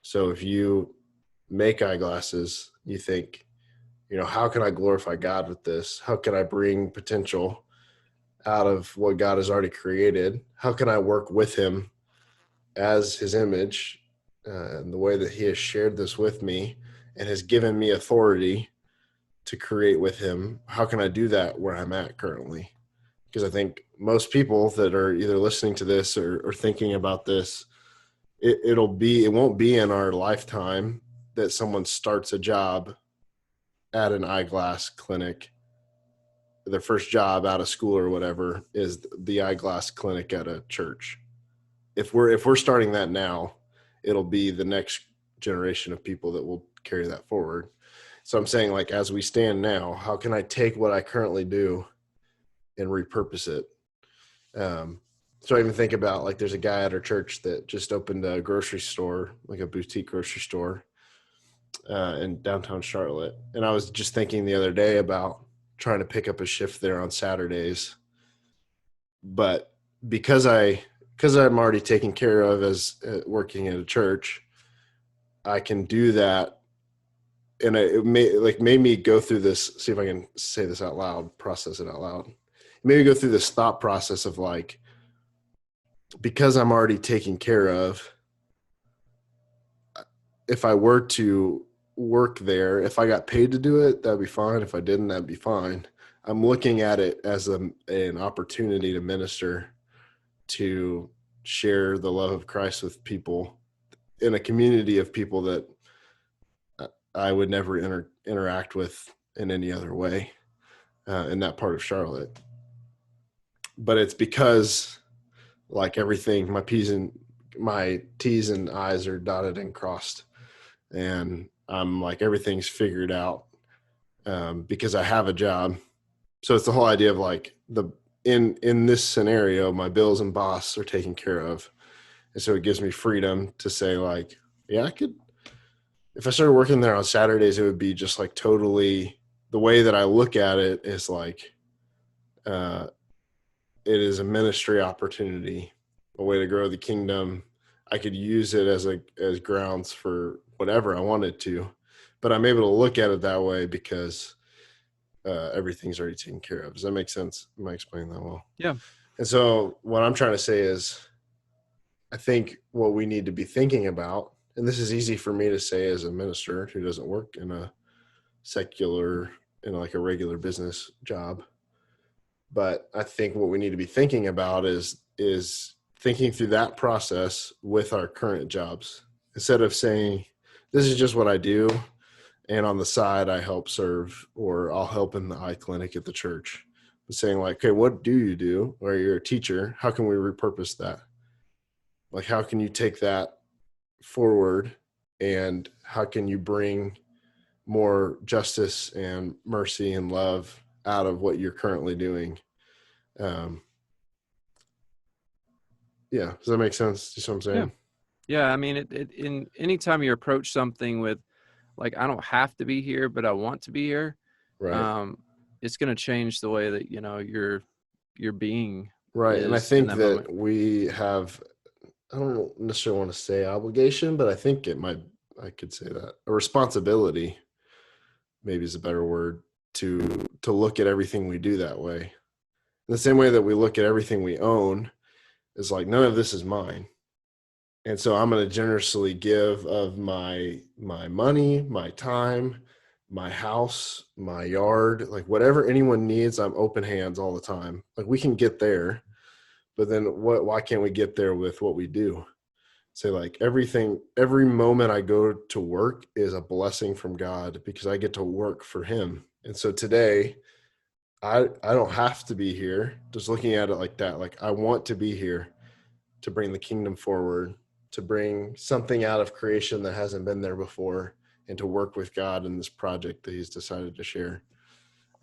So if you make eyeglasses, you think, how can I glorify God with this? How can I bring potential out of what God has already created? How can I work with him as his image, and the way that he has shared this with me and has given me authority to create with him, how can I do that where I'm at currently? Because I think most people that are either listening to this or thinking about this, it won't be in our lifetime that someone starts a job at an eyeglass clinic. Their first job out of school or whatever is the eyeglass clinic at a church. If we're starting that now, it'll be the next generation of people that will carry that forward. So I'm saying, like, as we stand now, how can I take what I currently do and repurpose it? So I even think about, like, there's a guy at our church that just opened a grocery store, like a boutique grocery store, in downtown Charlotte. And I was just thinking the other day about trying to pick up a shift there on Saturdays. But because I'm already taken care of as working at a church, I can do that. And it made me go through this, see if I can say this out loud, process it out loud. It made me go through this thought process of, like, because I'm already taken care of, if I were to work there, if I got paid to do it, that'd be fine. If I didn't, that'd be fine. I'm looking at it as an opportunity to minister, to share the love of Christ with people in a community of people that I would never interact with in any other way in that part of Charlotte. But it's because, like, everything, my T's and I's are dotted and crossed, and I'm like, everything's figured out because I have a job. So it's the whole idea of, like, in this scenario, my bills and boss are taken care of. And so it gives me freedom to say, like, yeah, I could, if I started working there on Saturdays, it would be just, like, totally, the way that I look at it is like, it is a ministry opportunity, a way to grow the kingdom. I could use it as grounds for whatever I wanted to, but I'm able to look at it that way because everything's already taken care of. Does that make sense? Am I explaining that well? Yeah. And so what I'm trying to say is, I think what we need to be thinking about, and this is easy for me to say as a minister who doesn't work in a secular, in like a regular business job, but I think what we need to be thinking about is thinking through that process with our current jobs, instead of saying, this is just what I do, and on the side I help serve, or I'll help in the eye clinic at the church. But saying, like, okay, what do you do? Or you're a teacher, how can we repurpose that? Like, how can you take that forward, and how can you bring more justice and mercy and love out of what you're currently doing? Yeah, does that make sense? You see what I'm saying? Yeah. I mean, in anytime you approach something with, like, I don't have to be here, but I want to be here, Right. it's going to change the way that, your being Right. And I is in think that that moment. we have, I don't necessarily want to say obligation, but I think I could say that, a responsibility maybe is a better word, to look at everything we do that way. In the same way that we look at everything we own is like, none of this is mine. And so I'm going to generously give of my money, my time, my house, my yard, like whatever anyone needs, I'm open hands all the time. Like, we can get there, but then why can't we get there with what we do? Say, like, every moment I go to work is a blessing from God because I get to work for him. And so today, I don't have to be here. Just looking at it like that, like, I want to be here to bring the kingdom forward, to bring something out of creation that hasn't been there before, and to work with God in this project that he's decided to share.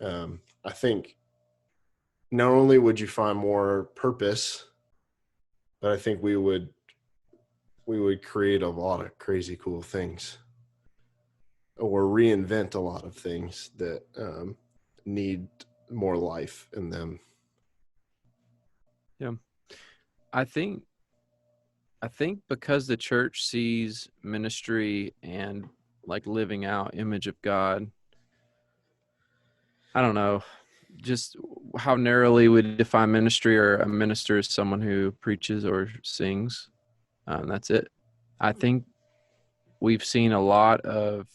I think not only would you find more purpose, but I think we would create a lot of crazy cool things, or reinvent a lot of things that need more life in them. Yeah. I think because the church sees ministry and, like, living out image of God, I don't know, just how narrowly we define ministry, or a minister is someone who preaches or sings. That's it. I think we've seen a lot of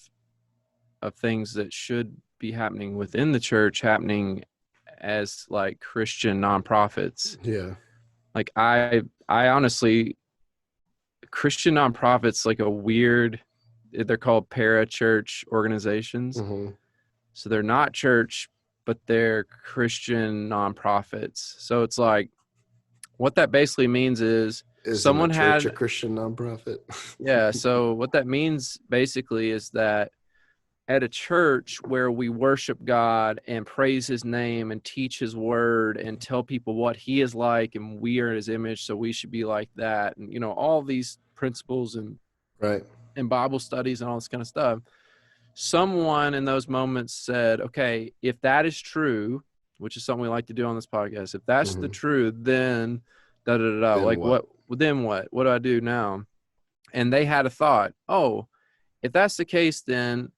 things that should be happening within the church happening as like Christian nonprofits. Yeah. Like I honestly, Christian nonprofits, like a weird, they're called para-church organizations. Mm-hmm. So they're not church, but they're Christian nonprofits. So it's like, what that basically means is Isn't a someone church a had, Christian nonprofit? yeah. So what that means basically is that at a church where we worship God and praise his name and teach his word and tell people what he is like and we are his image, so we should be like that. And, you know, all these principles Right. and Bible studies and all this kind of stuff. Someone in those moments said, okay, if that is true, which is something we like to do on this podcast, if that's the Mm-hmm. truth, then da da da da. Then Like what? then what? What do I do now? And they had a thought, oh, if that's the case, then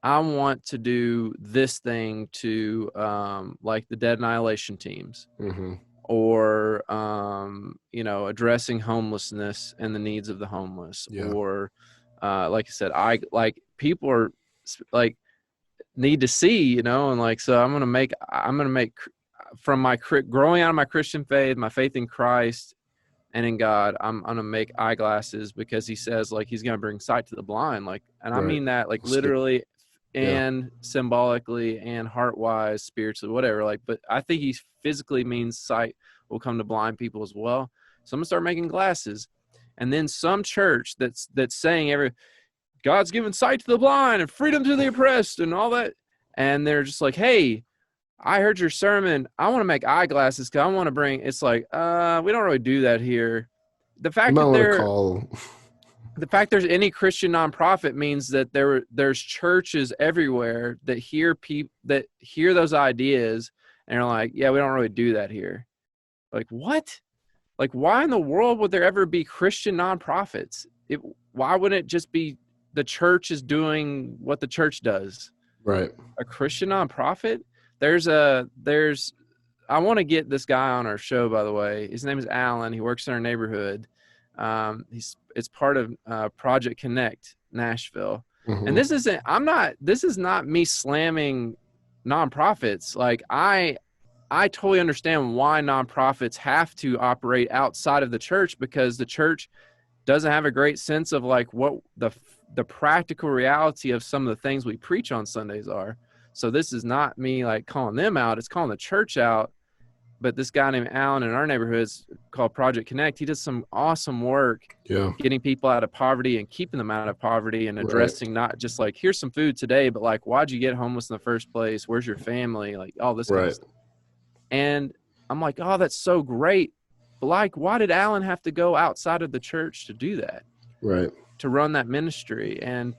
I want to do this thing to like the Dead Annihilation teams, Mm-hmm. or you know, addressing homelessness and the needs of the homeless, Yeah. or like I said, I like people are like need to see, you know, and like, so I'm gonna make from my growing out of my Christian faith, my faith in Christ and in God, I'm gonna make eyeglasses, because he says like he's gonna bring sight to the blind, like, and I Right. mean that like Stick. literally Yeah. and symbolically and heart wise, spiritually, whatever. Like, but I think he physically means sight will come to blind people as well. So I'm gonna start making glasses, and then some church that's saying God's given sight to the blind and freedom to the oppressed and all that, and they're just like, hey, I heard your sermon. I want to make eyeglasses because I want to bring. It's like, we don't really do that here. The You fact might that want to call. there's any Christian nonprofit means that there's churches everywhere that hear those ideas and are like, yeah, we don't really do that here. Like, what? Like, why in the world would there ever be Christian nonprofits? Why wouldn't it just be the church is doing what the church does? Right. A Christian nonprofit? There's I want to get this guy on our show, by the way. His name is Alan. He works in our neighborhood. It's part of Project Connect Nashville. And Mm-hmm. this is not me slamming nonprofits. Like, I totally understand why nonprofits have to operate outside of the church, because the church doesn't have a great sense of like what the practical reality of some of the things we preach on Sundays are. So this is not me like calling them out, it's calling the church out. But this guy named Alan in our neighborhood is called Project Connect. He does some awesome work Yeah. getting people out of poverty and keeping them out of poverty, and Right. addressing not just like, here's some food today, but like, why'd you get homeless in the first place? Where's your family? Like, all this kind of Right. stuff. And I'm like, oh, that's so great. But like, why did Alan have to go outside of the church to do that, Right. to run that ministry? And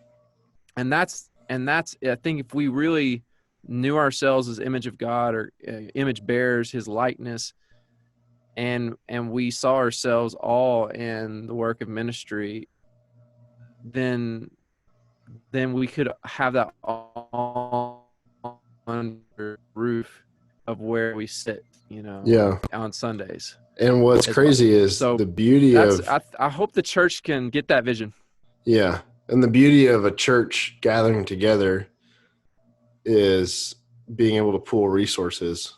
that's I think if we really knew ourselves as image of God, or image bearers, his likeness, and we saw ourselves all in the work of ministry, then we could have that all under roof of where we sit, you know, Yeah. on Sundays. And what's crazy is So the beauty that's of I hope the church can get that vision. yeah, and the beauty of a church gathering together is being able to pool resources.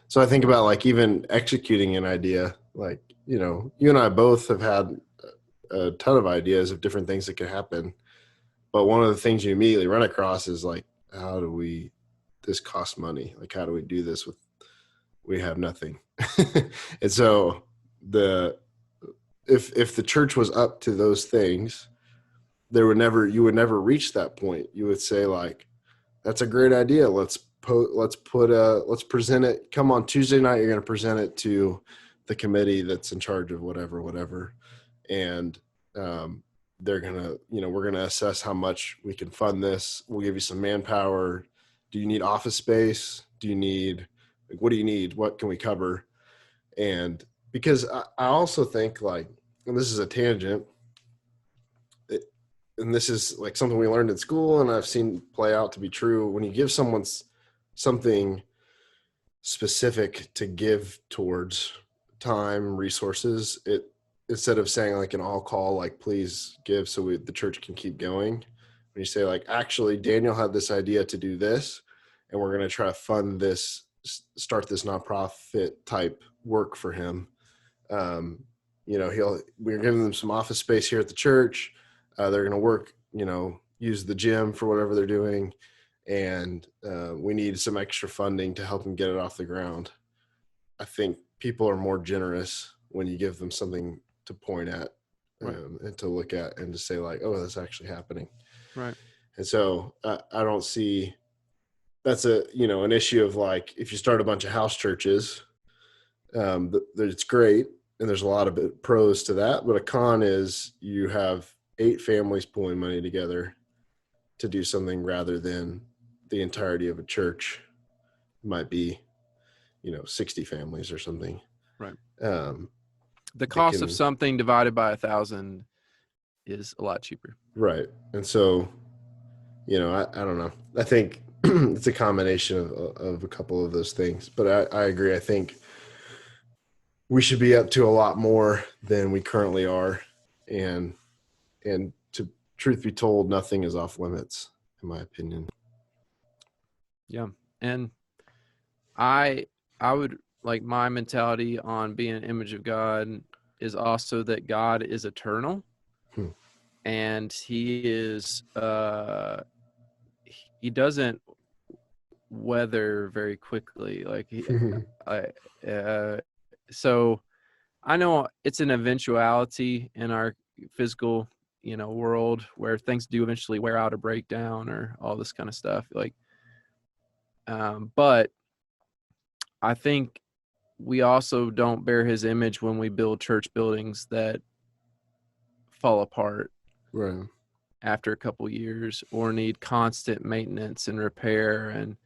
So I think about like even executing an idea, like, you know, you and I both have had a ton of ideas of different things that could happen. But one of the things you immediately run across is like, how do we, this costs money. Like, how do we do this we have nothing. And so if the church was up to those things, you would never reach that point. You would say like, that's a great idea. Let's present it. Come on Tuesday night, you're going to present it to the committee that's in charge of whatever. And they're going to, you know, we're going to assess how much we can fund this. We'll give you some manpower. Do you need office space? What do you need? What can we cover? And because I also think like, and this is a tangent, and this is like something we learned in school and I've seen play out to be true. When you give someone something specific to give towards time, resources, instead of saying like an all call, like please give so the church can keep going, when you say like, actually Daniel had this idea to do this, and we're going to try to fund this, start this nonprofit type work for him. We're giving them some office space here at the church. They're going to work, use the gym for whatever they're doing. And we need some extra funding to help them get it off the ground. I think people are more generous when you give them something to point at, Right. And to look at and to say like, oh, that's actually happening. Right. And so I don't see that's an issue of like, if you start a bunch of house churches, it's great. And there's a lot of pros to that. But a con is you have 8 families pulling money together to do something rather than the entirety of a church. It might be, 60 families or something. Right. The cost of something divided by 1,000 is a lot cheaper. Right. And so, I don't know. I think it's a combination of a couple of those things. But I agree. I think we should be up to a lot more than we currently are. And to truth be told, nothing is off limits, in my opinion. Yeah. And I would like, my mentality on being an image of God is also that God is eternal. And he is, he doesn't weather very quickly. Like, so I know it's an eventuality in our physical, world where things do eventually wear out or break down or all this kind of stuff. Like, but I think we also don't bear his image when we build church buildings that fall apart right after a couple years or need constant maintenance and repair. And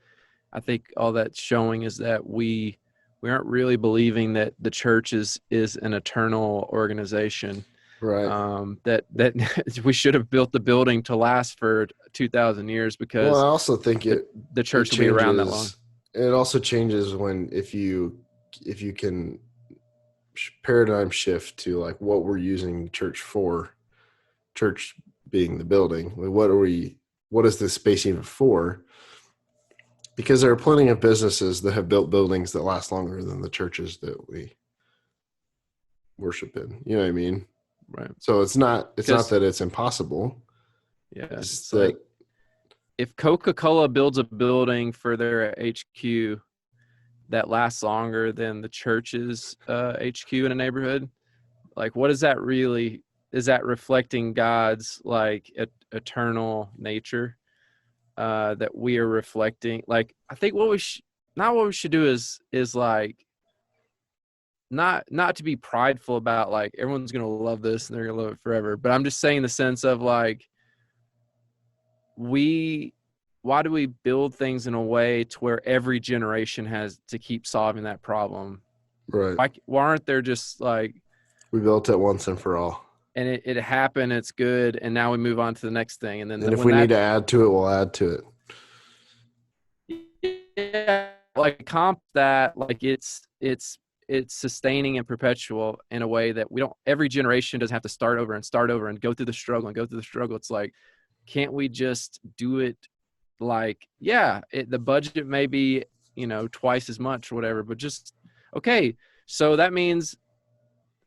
I think all that's showing is that we aren't really believing that the church is an eternal organization. Right. That we should have built the building to last for 2,000 years, because I also think the church will be around that long. It also changes if you can paradigm shift to like what we're using church for, church being the building. What is this space even for? Because there are plenty of businesses that have built buildings that last longer than the churches that we worship in. You know what I mean? Right. So it's not that it's impossible. Yeah. It's that, like, if Coca-Cola builds a building for their HQ that lasts longer than the church's HQ in a neighborhood, like, what is that really? Is that reflecting God's like eternal nature that we are reflecting? Like, I think what we should do is like not to be prideful about like everyone's gonna love this and they're gonna love it forever. But I'm just saying the sense of like, why do we build things in a way to where every generation has to keep solving that problem? Right. Why aren't there just like, we built it once and for all, and it happened, it's good, and now we move on to the next thing, and then if we need to add to it, we'll add to it. Yeah, like comp that, like it's sustaining and perpetual in a way that we don't. Every generation doesn't have to start over and go through the struggle. It's like, can't we just do it? Like, yeah, the budget may be, twice as much or whatever, but just, okay, so that means,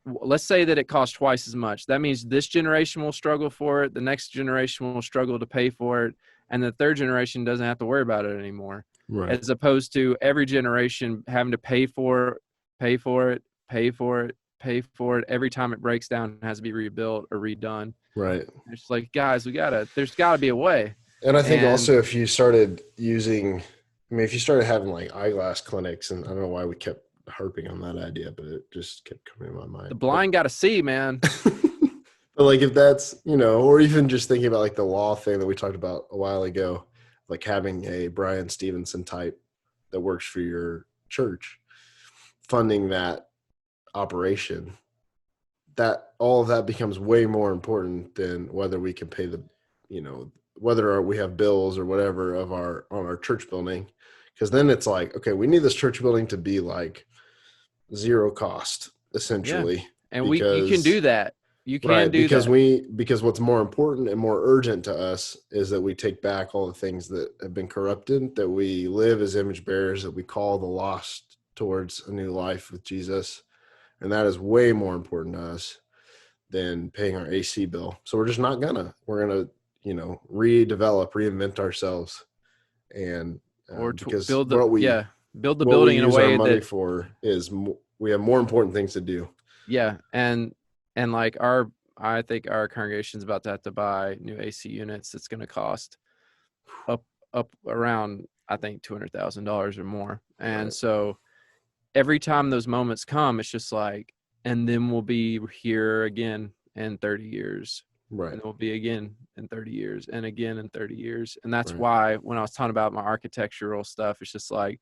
let's say that it costs twice as much. That means this generation will struggle for it, the next generation will struggle to pay for it, and the third generation doesn't have to worry about it anymore. Right. As opposed to every generation having to pay for it every time it breaks down and has to be rebuilt or redone. Right. It's like, guys, there's gotta be a way. And I think also if you started having like eyeglass clinics, and I don't know why we kept harping on that idea, but it just kept coming in my mind. The blind got to see, man. But like, if that's, or even just thinking about like the law thing that we talked about a while ago, like having a Brian Stevenson type that works for your church, funding that operation, that all of that becomes way more important than whether we can pay whether we have bills or whatever on our church building. Because then it's like, okay, we need this church building to be like zero cost, essentially. And you can do because that. You can right, do that. because what's more important and more urgent to us is that we take back all the things that have been corrupted, that we live as image bearers, that we call the lost towards a new life with Jesus. And that is way more important to us than paying our AC bill. So we're gonna, redevelop, reinvent ourselves. And Or to because build the build the what we building in a use our way money that for is we have more important things to do. yeah, and like I think our congregation's about to have to buy new AC units. It's going to cost up around, I think, $200,000 or more. And Right. so every time those moments come, it's just like, and then we'll be here again in 30 years, Right. and we'll be again in 30 years, and again in 30 years. And that's Right. why when I was talking about my architectural stuff, it's just like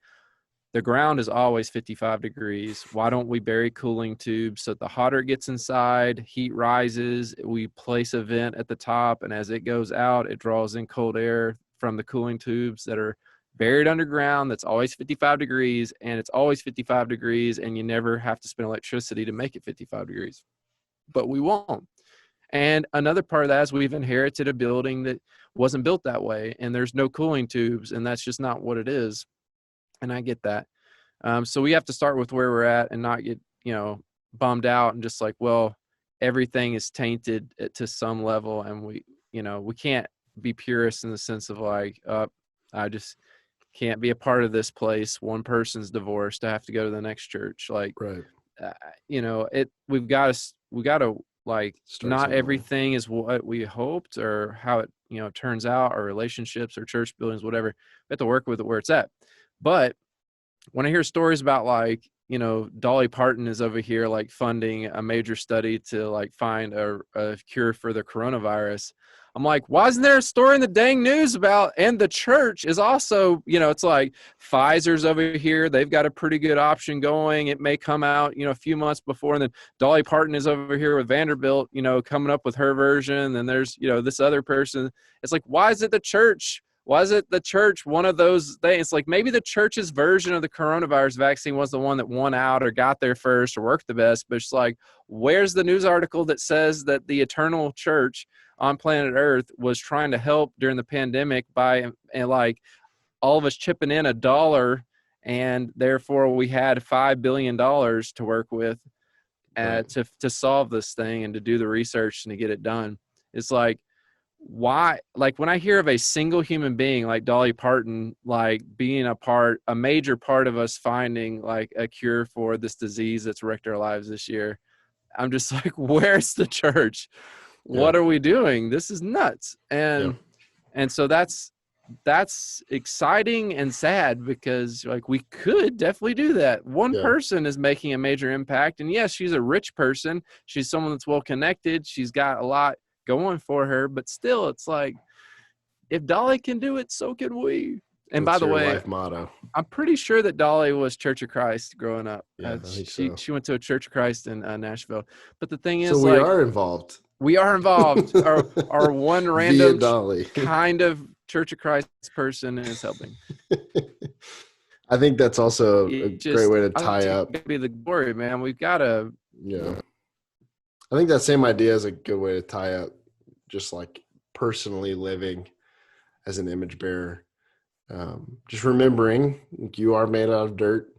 the ground is always 55 degrees. Why don't we bury cooling tubes so the hotter it gets inside, heat rises, we place a vent at the top, and as it goes out, it draws in cold air from the cooling tubes that are buried underground. That's always 55 degrees, and it's always 55 degrees, and you never have to spend electricity to make it 55 degrees. But we won't. And another part of that is we've inherited a building that wasn't built that way, and there's no cooling tubes, and that's just not what it is. And I get that. So we have to start with where we're at and not get, bummed out and just like, well, everything is tainted to some level. And we can't be purists in the sense of like, I just can't be a part of this place. One person's divorced. I have to go to the next church. Like, Right. we got to like, Start not somewhere. everything is what we hoped or how it, turns out, or relationships or church buildings, whatever. We have to work with it where it's at. But when I hear stories about like, Dolly Parton is over here like funding a major study to like find a cure for the coronavirus, I'm like, why isn't there a story in the dang news about, and the church is also, it's like Pfizer's over here. They've got a pretty good option going. It may come out, a few months before. And then Dolly Parton is over here with Vanderbilt, coming up with her version. And there's, this other person. It's like, why is it the church? Why is it the church one of those things? It's like maybe the church's version of the coronavirus vaccine was the one that won out or got there first or worked the best. But it's like, where's the news article that says that the eternal church on planet Earth was trying to help during the pandemic by, and like all of us chipping in $1, and therefore we had $5 billion to work with Right. to solve this thing and to do the research and to get it done. It's like, why, like when I hear of a single human being like Dolly Parton, like being a major part of us finding like a cure for this disease that's wrecked our lives this year, I'm just like, where's the church? Yeah. What are we doing? This is nuts. Yeah. And so that's exciting and sad, because like we could definitely do that. One Yeah. person is making a major impact, and yes, she's a rich person. She's someone that's well connected. She's got a lot going for her, but still, it's like, if Dolly can do it, so can we. And by That's the your way, life motto. I'm pretty sure that Dolly was Church of Christ growing up. Yeah, I think She so. she went to a Church of Christ in Nashville. But the thing So is, we like, are involved. we are involved. Our one Via random Dolly. kind of Church of Christ person is helping. I think that's also a It great just, way to I tie to up. be the glory, man. We've got to. Yeah. I think that same idea is a good way to tie up just like personally living as an image bearer. Just remembering you are made out of dirt.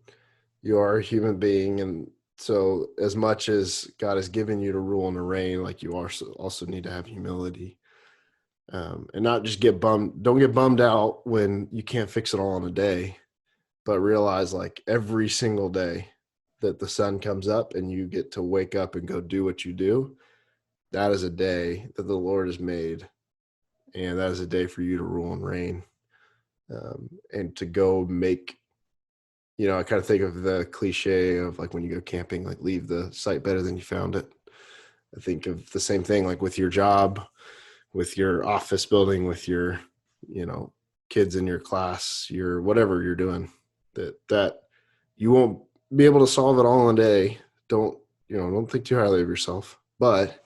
You are a human being. And so as much as God has given you to rule and to reign, like you also need to have humility. And not just don't get bummed out when you can't fix it all in a day, but realize like every single day that the sun comes up and you get to wake up and go do what you do, that is a day that the Lord has made. And that is a day for you to rule and reign, and to go make, I kind of think of the cliche of like when you go camping, like leave the site better than you found it. I think of the same thing, like with your job, with your office building, with your, kids in your class, your whatever you're doing, that you won't be able to solve it all in a day. Don't think too highly of yourself, but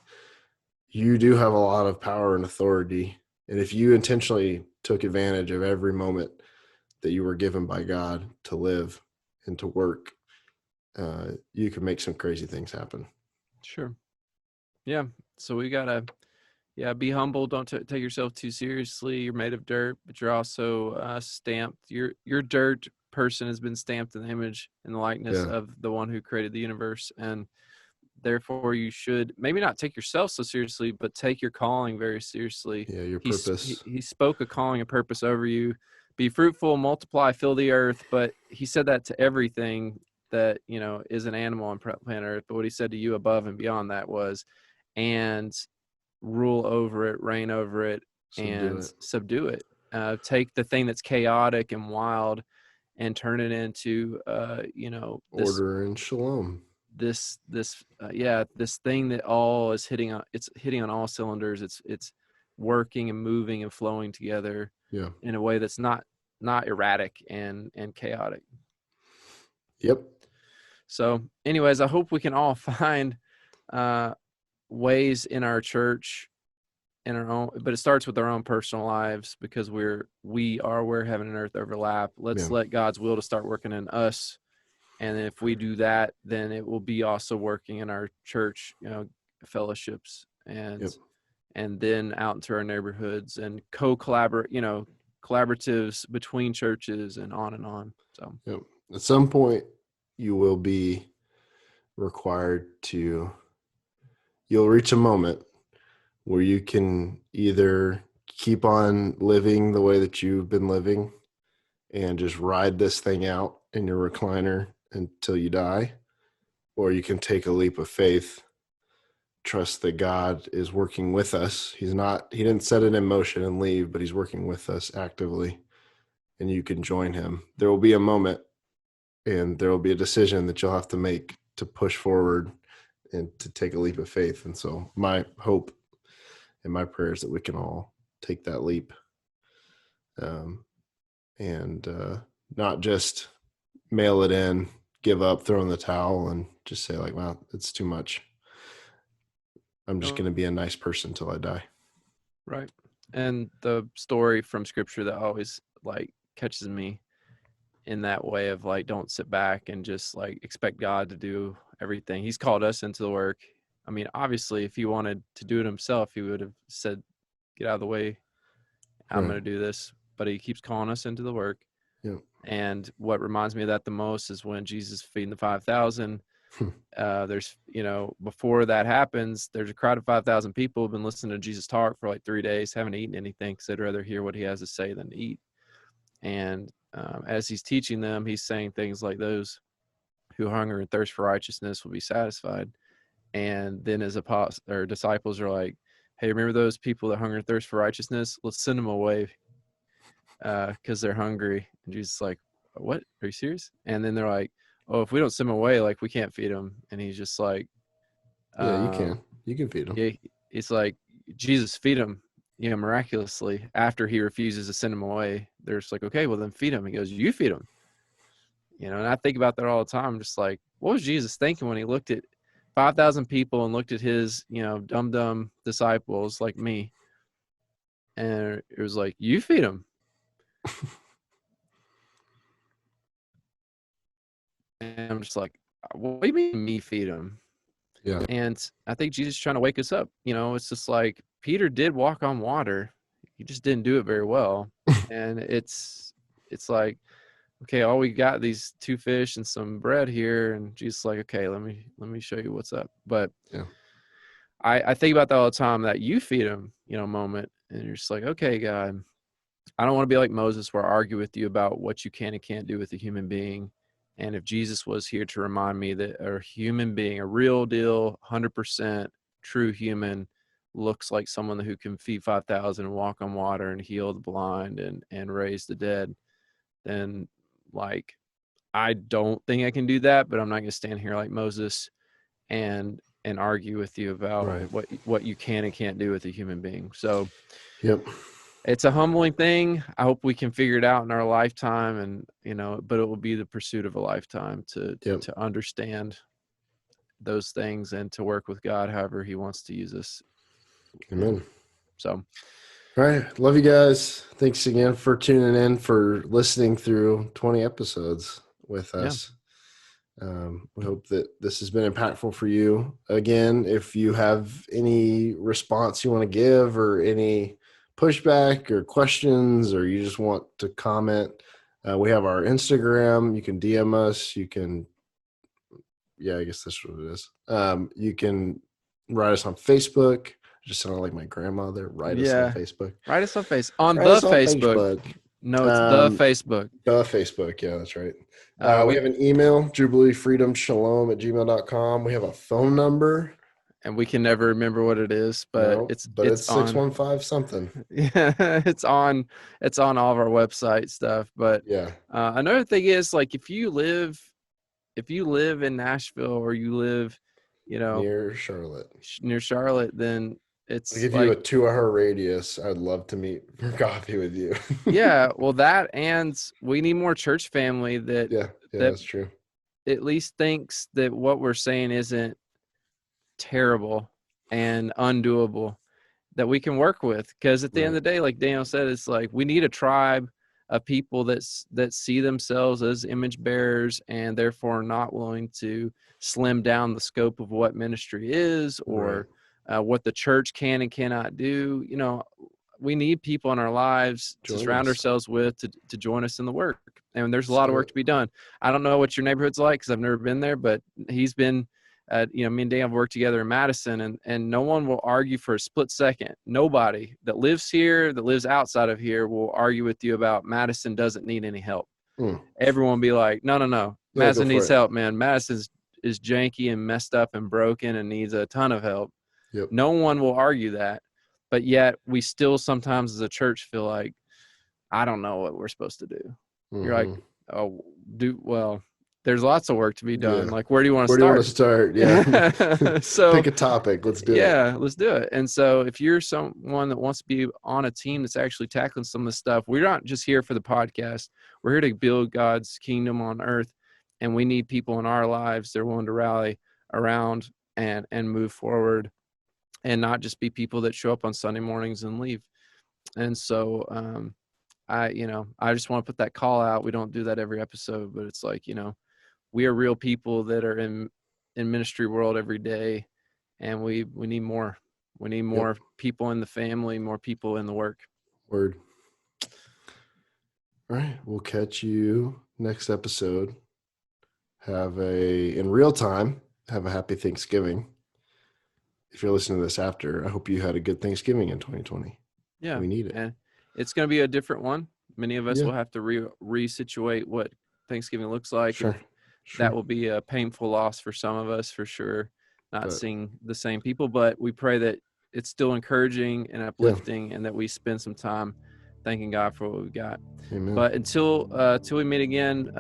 you do have a lot of power and authority. And if you intentionally took advantage of every moment that you were given by God to live and to work, you can make some crazy things happen. Sure. Yeah. So we gotta, be humble. Don't take yourself too seriously. You're made of dirt, but you're also stamped. Your dirt person has been stamped in the image and the likeness Yeah. of the one who created the universe, and therefore you should maybe not take yourself so seriously, but take your calling very seriously. Yeah. Your He, purpose. he spoke a calling, a purpose over you. Be fruitful, multiply, fill the earth. But he said that to everything that is an animal on planet Earth. But what he said to you above and beyond that was, and rule over it, reign over it, Subdue and it. subdue it. Take the thing that's chaotic and wild and turn it into this Order and shalom. this thing that all is hitting on all cylinders. It's working and moving and flowing together Yeah. in a way that's not erratic and chaotic. Yep. So anyways, I hope we can all find ways in our church, in our own, but it starts with our own personal lives, because we're where heaven and earth overlap. Let's Yeah. let God's will to start working in us. And if we do that, then it will be also working in our church, fellowships, and Yep. then out into our neighborhoods and collaboratives between churches and on and on. So Yep. At some point, you will be required to. You'll reach a moment where you can either keep on living the way that you've been living and just ride this thing out in your recliner until you die, or you can take a leap of faith, trust that God is working with us. He didn't set it in motion and leave, but he's working with us actively, and you can join him. There will be a moment and there will be a decision that you'll have to make to push forward and to take a leap of faith. And so my hope and my prayer is that we can all take that leap, and not just mail it in, give up, throw in the towel, and just say like, "Wow, it's too much. I'm just going to be a nice person till I die." right. And the story from scripture that always catches me in that way of don't sit back and just expect God to do everything. He's called us into the work. I mean, obviously, if he wanted to do it himself, he would have said, "Get out of the way. I'm Right. going to do this." But he keeps calling us into the work. Yeah. And what reminds me of that the most is when Jesus feeding the 5,000. There's, before that happens, there's a crowd of 5,000 people who've been listening to Jesus talk for 3 days, haven't eaten anything because they'd rather hear what he has to say than eat. And as he's teaching them, he's saying things like, "Those who hunger and thirst for righteousness will be satisfied." And then his disciples are like, "Hey, remember those people that hunger and thirst for righteousness? Let's send them away because they're hungry." And Jesus is like, "What? Are you serious?" And then they're like, "Oh, if we don't send them away, we can't feed them." And he's just like, Yeah, you um, can. You can feed them. yeah, it's like, Jesus feed them, miraculously after he refuses to send them away. They're just like, "Okay, well then feed them." He goes, "You feed them." And I think about that all the time. I'm just like, what was Jesus thinking when he looked at 5,000 people and looked at his, dumb disciples like me? And it was like, "You feed them." And I'm just like, "What do you mean me feed them?" Yeah. And I think Jesus is trying to wake us up. It's just like Peter did walk on water. He just didn't do it very well. And it's like, okay, all we got these 2 fish and some bread here. And Jesus is like, "Okay, let me show you what's up." But Yeah. I think about that all the time, that you feed them, moment. And you're just like, "Okay, God, I don't want to be like Moses, where I argue with you about what you can and can't do with a human being." And if Jesus was here to remind me that a human being, a real deal, 100% true human, looks like someone who can feed 5,000 and walk on water and heal the blind and raise the dead, then I don't think I can do that. But I'm not going to stand here like Moses and argue with you about Right. what you can and can't do with a human being. So Yep. it's a humbling thing. I hope we can figure it out in our lifetime, and but it will be the pursuit of a lifetime to Yep. understand those things and to work with God however he wants to use us. Amen. So All right. Love you guys. Thanks again for tuning in, for listening through 20 episodes with yeah, us. We hope that this has been impactful for you. Again, if you have any response you want to give or any pushback or questions, or you just want to comment, we have our Instagram. You can DM us. You can, I guess that's what it is. You can write us on Facebook. I just sounded like my grandmother. Write us on Facebook. Write us on Facebook. On Write the us on Facebook. No, it's the Facebook. The Facebook. Yeah, that's right. We have an email, jubileefreedomshalom@gmail.com. We have a phone number. And we can never remember what it is, but it's 615 something. Yeah, it's on all of our website stuff. But yeah, another thing is, like, if you live in Nashville, or you live, near Charlotte, then it's I'll give you a 2-hour radius. I'd love to meet for coffee with you. Yeah, well, that, and we need more church family that that's true. At least thinks that what we're saying isn't terrible and undoable, that we can work with. Because at the end of the day, like Daniel said, it's like we need a tribe of people that see themselves as image bearers, and therefore are not willing to slim down the scope of what ministry is, or what the church can and cannot do. We need people in our lives to surround ourselves with, to join us in the work. And there's a lot of work to be done. I don't know what your neighborhood's like, because I've never been there, but he's been, me and Dan have worked together in Madison, and no one will argue for a split second. Nobody that lives here, that lives outside of here, will argue with you about Madison doesn't need any help. Everyone will be like, no. Madison needs help, man. Madison is janky and messed up and broken and needs a ton of help. Yep. No one will argue that. But yet we still sometimes as a church feel like, I don't know what we're supposed to do. You're like, there's lots of work to be done. Yeah. Like, where do you want to start? Yeah. So pick a topic. Let's do it. Yeah, let's do it. And so if you're someone that wants to be on a team that's actually tackling some of this stuff, we're not just here for the podcast. We're here to build God's kingdom on earth. And we need people in our lives that are willing to rally around and move forward, and not just be people that show up on Sunday mornings and leave. And so I just want to put that call out. We don't do that every episode, but it's like, we are real people that are in ministry world every day, and we need more. We need more people in the family, more people in the work. Word. All right. We'll catch you next episode. In real time, have a happy Thanksgiving. If you're listening to this after, I hope you had a good Thanksgiving in 2020. Yeah. We need it. And it's going to be a different one. Many of us will have to resituate what Thanksgiving looks like. Sure. That will be a painful loss for some of us, for sure, not seeing the same people. But we pray that it's still encouraging and uplifting, and that we spend some time thanking God for what we've got. Amen. But until we meet again,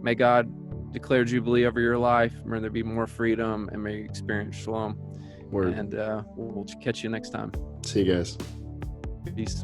may God declare Jubilee over your life. May there be more freedom, and may you experience Shalom. Word. And we'll catch you next time. See you guys. Peace.